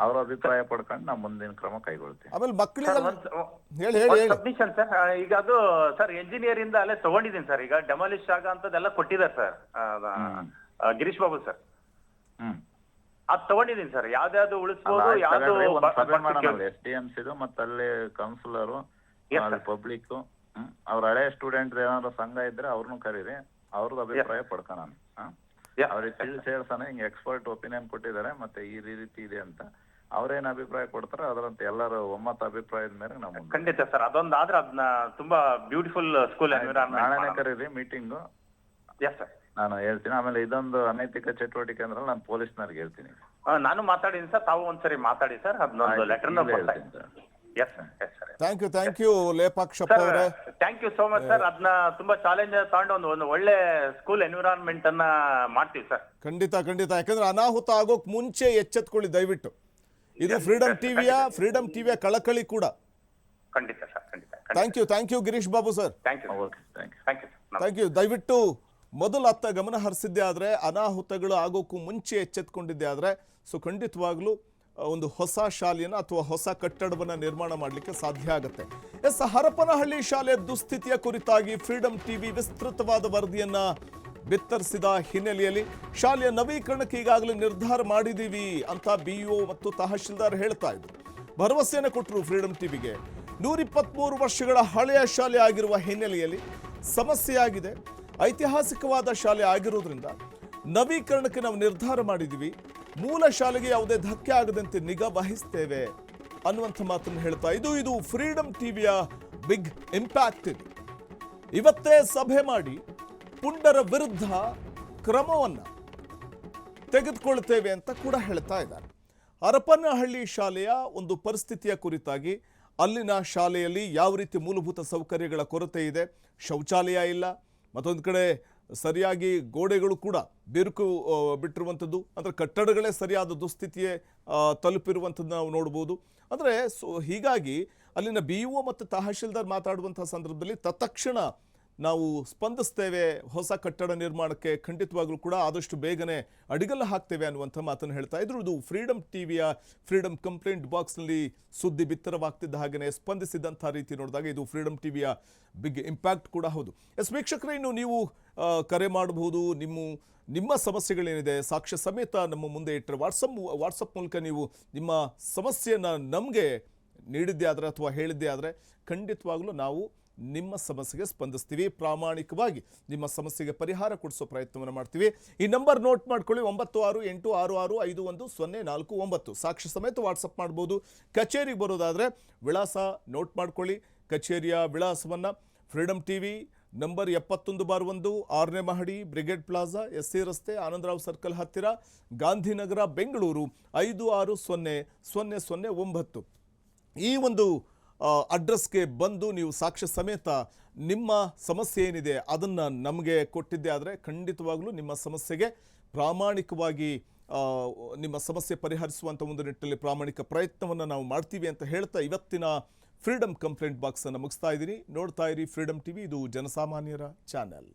S6: ಅವ್ರ ಅಭಿಪ್ರಾಯ ಪಡ್ಕೊಂಡು ನಾವು ಮುಂದಿನ ಕ್ರಮ ಕೈಗೊಳ್ತೀವಿ.
S1: ಆಮೇಲೆ ಮಕ್ಕಳಿಗೆ ಹೇಳಿ
S5: ಸಬ್ಮಿಷನ್ ಸರ್, ಈಗ ಅದು ಸರ್ ಎಂಜಿನಿಯರ್ ಇಂದ ಅಲ್ಲೇ ತಗೊಂಡಿದ್ದೀನಿ ಸರ್. ಈಗ ಡೆಮಾಲಿಶ್ ಆಗ ಅಂತದೆಲ್ಲ ಕೊಟ್ಟಿದ್ದಾರೆ ಸರ್ ಗಿರೀಶ್ ಬಾಬು ಸರ್. ಅದ್ ತಗೊಂಡಿದ್ದೀನಿ ಸರ್. ಯಾವ್ದಾವ್ದು ಉಳಿಸ್ಬೋದು, ಯಾವ್ದು
S6: ಸಭೆ ಮಾಡೋಣ. SDMC ಮತ್ತೆ ಅಲ್ಲಿ ಕೌನ್ಸಿಲರು, ಪಬ್ಲಿಕ್, ಅವ್ರ ಹಳೆ ಸ್ಟೂಡೆಂಟ್ ಏನಾದ್ರು ಸಂಘ ಇದ್ರೆ ಅವ್ರನ್ನು ಕರೀರಿ, ಅವ್ರದ್ದು ಅಭಿಪ್ರಾಯ ಪಡ್ಕೋಣ. ಅವ್ರಿಗೆ ತಿಳಿಸಿ ಹೇಳ್ತಾನೆ, ಹಿಂಗೆ ಎಕ್ಸ್ಪರ್ಟ್ ಒಪಿನಿಯನ್ ಕೊಟ್ಟಿದ್ದಾರೆ ಮತ್ತೆ ಈ ರೀತಿ ಇದೆ ಅಂತ. ಅವ್ರೇನ್ ಅಭಿಪ್ರಾಯ ಕೊಡ್ತಾರೆ ಅದರಂತೆ ಎಲ್ಲರೂ ಒಮ್ಮತ ಅಭಿಪ್ರಾಯದ ಮೇಲೆ ನಾವು
S5: ಖಂಡಿತ ಸರ್ ಅದೊಂದು ಆದ್ರೆ ಅದನ್ನ ತುಂಬಾ ಬ್ಯೂಟಿಫುಲ್ ಸ್ಕೂಲ್
S6: ನಾಳೆನೆ ಕರೀರಿ ಮೀಟಿಂಗು.
S5: ಎಸ್ ಸರ್,
S6: ನಾನು ಹೇಳ್ತೀನಿ. ಆಮೇಲೆ ಇದೊಂದು ಅನೈತಿಕ ಚಟುವಟಿಕೆ ಅಂದ್ರೆ ನಾನು ಪೊಲೀಸ್ನವ್ರಿಗೆ ಹೇಳ್ತೀನಿ.
S5: ನಾನು ಮಾತಾಡಿದ್ದೀನಿ ಸರ್, ತಾವು ಒಂದ್ಸರಿ ಮಾತಾಡಿ ಸರ್, ಅದನ್ನೊಂದು ಲೆಟರ್ನ ಕೊಡ್ತೀನಿ sir. Yes sir, yes sir.
S1: Thank you Lepakshappa ಅವರೇ.
S5: Thank you so much sir. ಅದನ್ನ ತುಂಬಾ ಚಾಲೆಂಜ್ ತಗೊಂಡು ಒಂದು ಒಳ್ಳೆ ಸ್ಕೂಲ್ ಎನ್ವಿರಾನ್ಮೆಂಟ್ ಅನ್ನ ಮಾಡ್ತೀವಿ ಸರ್.
S1: ಖಂಡಿತ ಖಂಡಿತ. ಯಾಕಂದ್ರೆ ಅನಾಹುತ ಆಗೋಕ್ ಮುಂಚೆ ಎಚ್ಚೆತ್ಕೊಳ್ಳಿ ದಯವಿಟ್ಟು. ಇದು ಫ್ರೀಡಮ್ ಟಿವಿಯ ಕಳಕಳಿ ಕೂಡ.
S5: ಖಂಡಿತ ಸರ್, ಖಂಡಿತ.
S1: Thank you Girish Babu sir. Thank you. ದಯವಿಟ್ಟು ಮೊದಲು ಅತ್ತ ಗಮನ ಹರಿಸಿದ್ದೆ ಆದರೆ, ಅನಾಹುತಗಳು ಆಗೋಕ್ಕೂ ಮುಂಚೆ ಎಚ್ಚೆತ್ಕೊಂಡಿದ್ದೆ ಆದರೆ, ಸೊ ಖಂಡಿತವಾಗ್ಲೂ ಒಂದು ಹೊಸ ಶಾಲೆಯನ್ನು ಅಥವಾ ಹೊಸ ಕಟ್ಟಡವನ್ನು ನಿರ್ಮಾಣ ಮಾಡಲಿಕ್ಕೆ ಸಾಧ್ಯ ಆಗುತ್ತೆ. ಹರಪನಹಳ್ಳಿ ಶಾಲೆ ದುಸ್ಥಿತಿಯ ಕುರಿತಾಗಿ ಫ್ರೀಡಮ್ ಟಿವಿ ವಿಸ್ತೃತವಾದ ವರದಿಯನ್ನ ಬಿತ್ತರಿಸಿದ ಹಿನ್ನೆಲೆಯಲ್ಲಿ ಶಾಲೆಯ ನವೀಕರಣಕ್ಕೆ ಈಗಾಗಲೇ ನಿರ್ಧಾರ ಮಾಡಿದ್ದೀವಿ ಅಂತ BO ಮತ್ತು ತಹಶೀಲ್ದಾರ್ ಹೇಳ್ತಾ ಇದ್ರು. ಭರವಸೆಯನ್ನು ಕೊಟ್ಟರು ಫ್ರೀಡಮ್ ಟಿವಿಗೆ. 123 ವರ್ಷಗಳ ಹಳೆಯ ಶಾಲೆ ಆಗಿರುವ ಹಿನ್ನೆಲೆಯಲ್ಲಿ ಸಮಸ್ಯೆಯಾಗಿದೆ. ಐತಿಹಾಸಿಕವಾದ ಶಾಲೆ ಆಗಿರೋದ್ರಿಂದ ನವೀಕರಣಕ್ಕೆ ನಾವು ನಿರ್ಧಾರ ಮಾಡಿದ್ದೀವಿ. ಮೂಲ ಶಾಲೆಗೆ ಯಾವುದೇ ಧಕ್ಕೆ ಆಗದಂತೆ ನಿಗಾ ವಹಿಸ್ತೇವೆ ಅನ್ನುವಂಥ ಮಾತನ್ನು ಹೇಳ್ತಾ ಇದು ಫ್ರೀಡಮ್ ಟಿವಿಯ ಬಿಗ್ ಇಂಪ್ಯಾಕ್ಟ್. ಇದು ಇವತ್ತೇ ಸಭೆ ಮಾಡಿ ಪುಂಡರ ವಿರುದ್ಧ ಕ್ರಮವನ್ನು ತೆಗೆದುಕೊಳ್ತೇವೆ ಅಂತ ಕೂಡ ಹೇಳ್ತಾ ಇದ್ದಾರೆ. ಹರಪನಹಳ್ಳಿ ಶಾಲೆಯ ಒಂದು ಪರಿಸ್ಥಿತಿಯ ಕುರಿತಾಗಿ, ಅಲ್ಲಿನ ಶಾಲೆಯಲ್ಲಿ ಯಾವ ರೀತಿ ಮೂಲಭೂತ ಸೌಕರ್ಯಗಳ ಕೊರತೆ ಇದೆ, ಶೌಚಾಲಯ ಇಲ್ಲ, ಮತ್ತೊಂದು ಕಡೆ ಸರಿಯಾಗಿ ಗೋಡೆಗಳು ಕೂಡ ಬಿರುಕು ಬಿಟ್ಟಿರುವಂಥದ್ದು, ಅಂದರೆ ಕಟ್ಟಡಗಳೇ ಸರಿಯಾದ ದುಸ್ಥಿತಿಯೇ ತಲುಪಿರುವಂಥದ್ದು ನಾವು ನೋಡ್ಬೋದು. ಅಂದರೆ ಹೀಗಾಗಿ ಅಲ್ಲಿನ BO ಮತ್ತು ತಹಶೀಲ್ದಾರ್ ಮಾತಾಡುವಂಥ ಸಂದರ್ಭದಲ್ಲಿ ತತ್ಕ್ಷಣ ನಾವು ಸ್ಪಂದಿಸ್ತೇವೆ, ಹೊಸ ಕಟ್ಟಡ ನಿರ್ಮಾಣಕ್ಕೆ ಖಂಡಿತವಾಗ್ಲೂ ಕೂಡ ಆದಷ್ಟು ಬೇಗನೆ ಅಡಿಗಲ್ಲ ಹಾಕ್ತೇವೆ ಅನ್ನುವಂಥ ಮಾತನ್ನು ಹೇಳ್ತಾ ಇದ್ರು. ಇದು ಫ್ರೀಡಮ್ ಟಿವಿಯ ಫ್ರೀಡಮ್ ಕಂಪ್ಲೇಂಟ್ ಬಾಕ್ಸ್ನಲ್ಲಿ ಸುದ್ದಿ ಬಿತ್ತರವಾಗ್ತಿದ್ದ ಹಾಗೆಯೇ ಸ್ಪಂದಿಸಿದಂಥ ರೀತಿ ನೋಡಿದಾಗ ಇದು ಫ್ರೀಡಮ್ ಟಿವಿಯ ಬಿಗ್ ಇಂಪ್ಯಾಕ್ಟ್ ಕೂಡ ಹೌದು. ವೀಕ್ಷಕರೇ, ಇನ್ನು ನೀವು ಕರೆ ಮಾಡಬಹುದು. ನಿಮ್ಮ ಸಮಸ್ಯೆಗಳೇನಿದೆ ಸಾಕ್ಷ್ಯ ಸಮೇತ ನಮ್ಮ ಮುಂದೆ ಇಟ್ಟರೆ ವಾಟ್ಸಪ್ ಮೂಲಕ ನೀವು ನಿಮ್ಮ ಸಮಸ್ಯೆಯನ್ನು ನಮಗೆ ನೀಡಿದ್ದೇ ಆದರೆ ಅಥವಾ ಹೇಳಿದ್ದೇ ಆದರೆ ಖಂಡಿತವಾಗ್ಲೂ ನಾವು ನಿಮ್ಮ ಸಮಸ್ಯೆಗೆ ಸ್ಪಂದಿಸ್ತೀವಿ. ಪ್ರಾಮಾಣಿಕವಾಗಿ ನಿಮ್ಮ ಸಮಸ್ಯೆಗೆ ಪರಿಹಾರ ಕೊಡಿಸೋ ಪ್ರಯತ್ನವನ್ನು ಮಾಡ್ತೀವಿ. ಈ ನಂಬರ್ ನೋಟ್ ಮಾಡ್ಕೊಳ್ಳಿ, 9686665149. ಸಾಕ್ಷಿ ಸಮೇತ ವಾಟ್ಸಪ್ ಮಾಡ್ಬೋದು. ಕಚೇರಿಗೆ ಬರೋದಾದರೆ ವಿಳಾಸ ನೋಟ್ ಮಾಡ್ಕೊಳ್ಳಿ. ಕಚೇರಿಯ ವಿಳಾಸವನ್ನು ಫ್ರೀಡಮ್ ಟಿವಿ ನಂಬರ್ 71/1 6ನೇ ಮಹಡಿ, ಬ್ರಿಗೇಡ್ ಪ್ಲಾಜಾ, SC ರಸ್ತೆ, ಆನಂದರಾವ್ ಸರ್ಕಲ್ ಹತ್ತಿರ, ಗಾಂಧಿನಗರ, ಬೆಂಗಳೂರು 560009. ಈ ಒಂದು ಅಡ್ರೆಸ್ಗೆ ಬಂದು ನೀವು ಸಾಕ್ಷ್ಯ ಸಮೇತ ನಿಮ್ಮ ಸಮಸ್ಯೆ ಏನಿದೆ ಅದನ್ನು ನಮಗೆ ಕೊಟ್ಟಿದ್ದೆ ಆದರೆ ಖಂಡಿತವಾಗ್ಲೂ ನಿಮ್ಮ ಸಮಸ್ಯೆಗೆ ಪ್ರಾಮಾಣಿಕವಾಗಿ ನಿಮ್ಮ ಸಮಸ್ಯೆ ಪರಿಹರಿಸುವಂಥ ಒಂದು ನಿಟ್ಟಿನಲ್ಲಿ ಪ್ರಾಮಾಣಿಕ ಪ್ರಯತ್ನವನ್ನು ನಾವು ಮಾಡ್ತೀವಿ ಅಂತ ಹೇಳ್ತಾ ಇವತ್ತಿನ ಫ್ರೀಡಮ್ ಕಂಪ್ಲೇಂಟ್ ಬಾಕ್ಸನ್ನು ಮುಗಿಸ್ತಾ ಇದ್ದೀನಿ. ನೋಡ್ತಾ ಇರಿ ಫ್ರೀಡಮ್ ಟಿವಿ, ಇದು ಜನಸಾಮಾನ್ಯರ ಚಾನೆಲ್.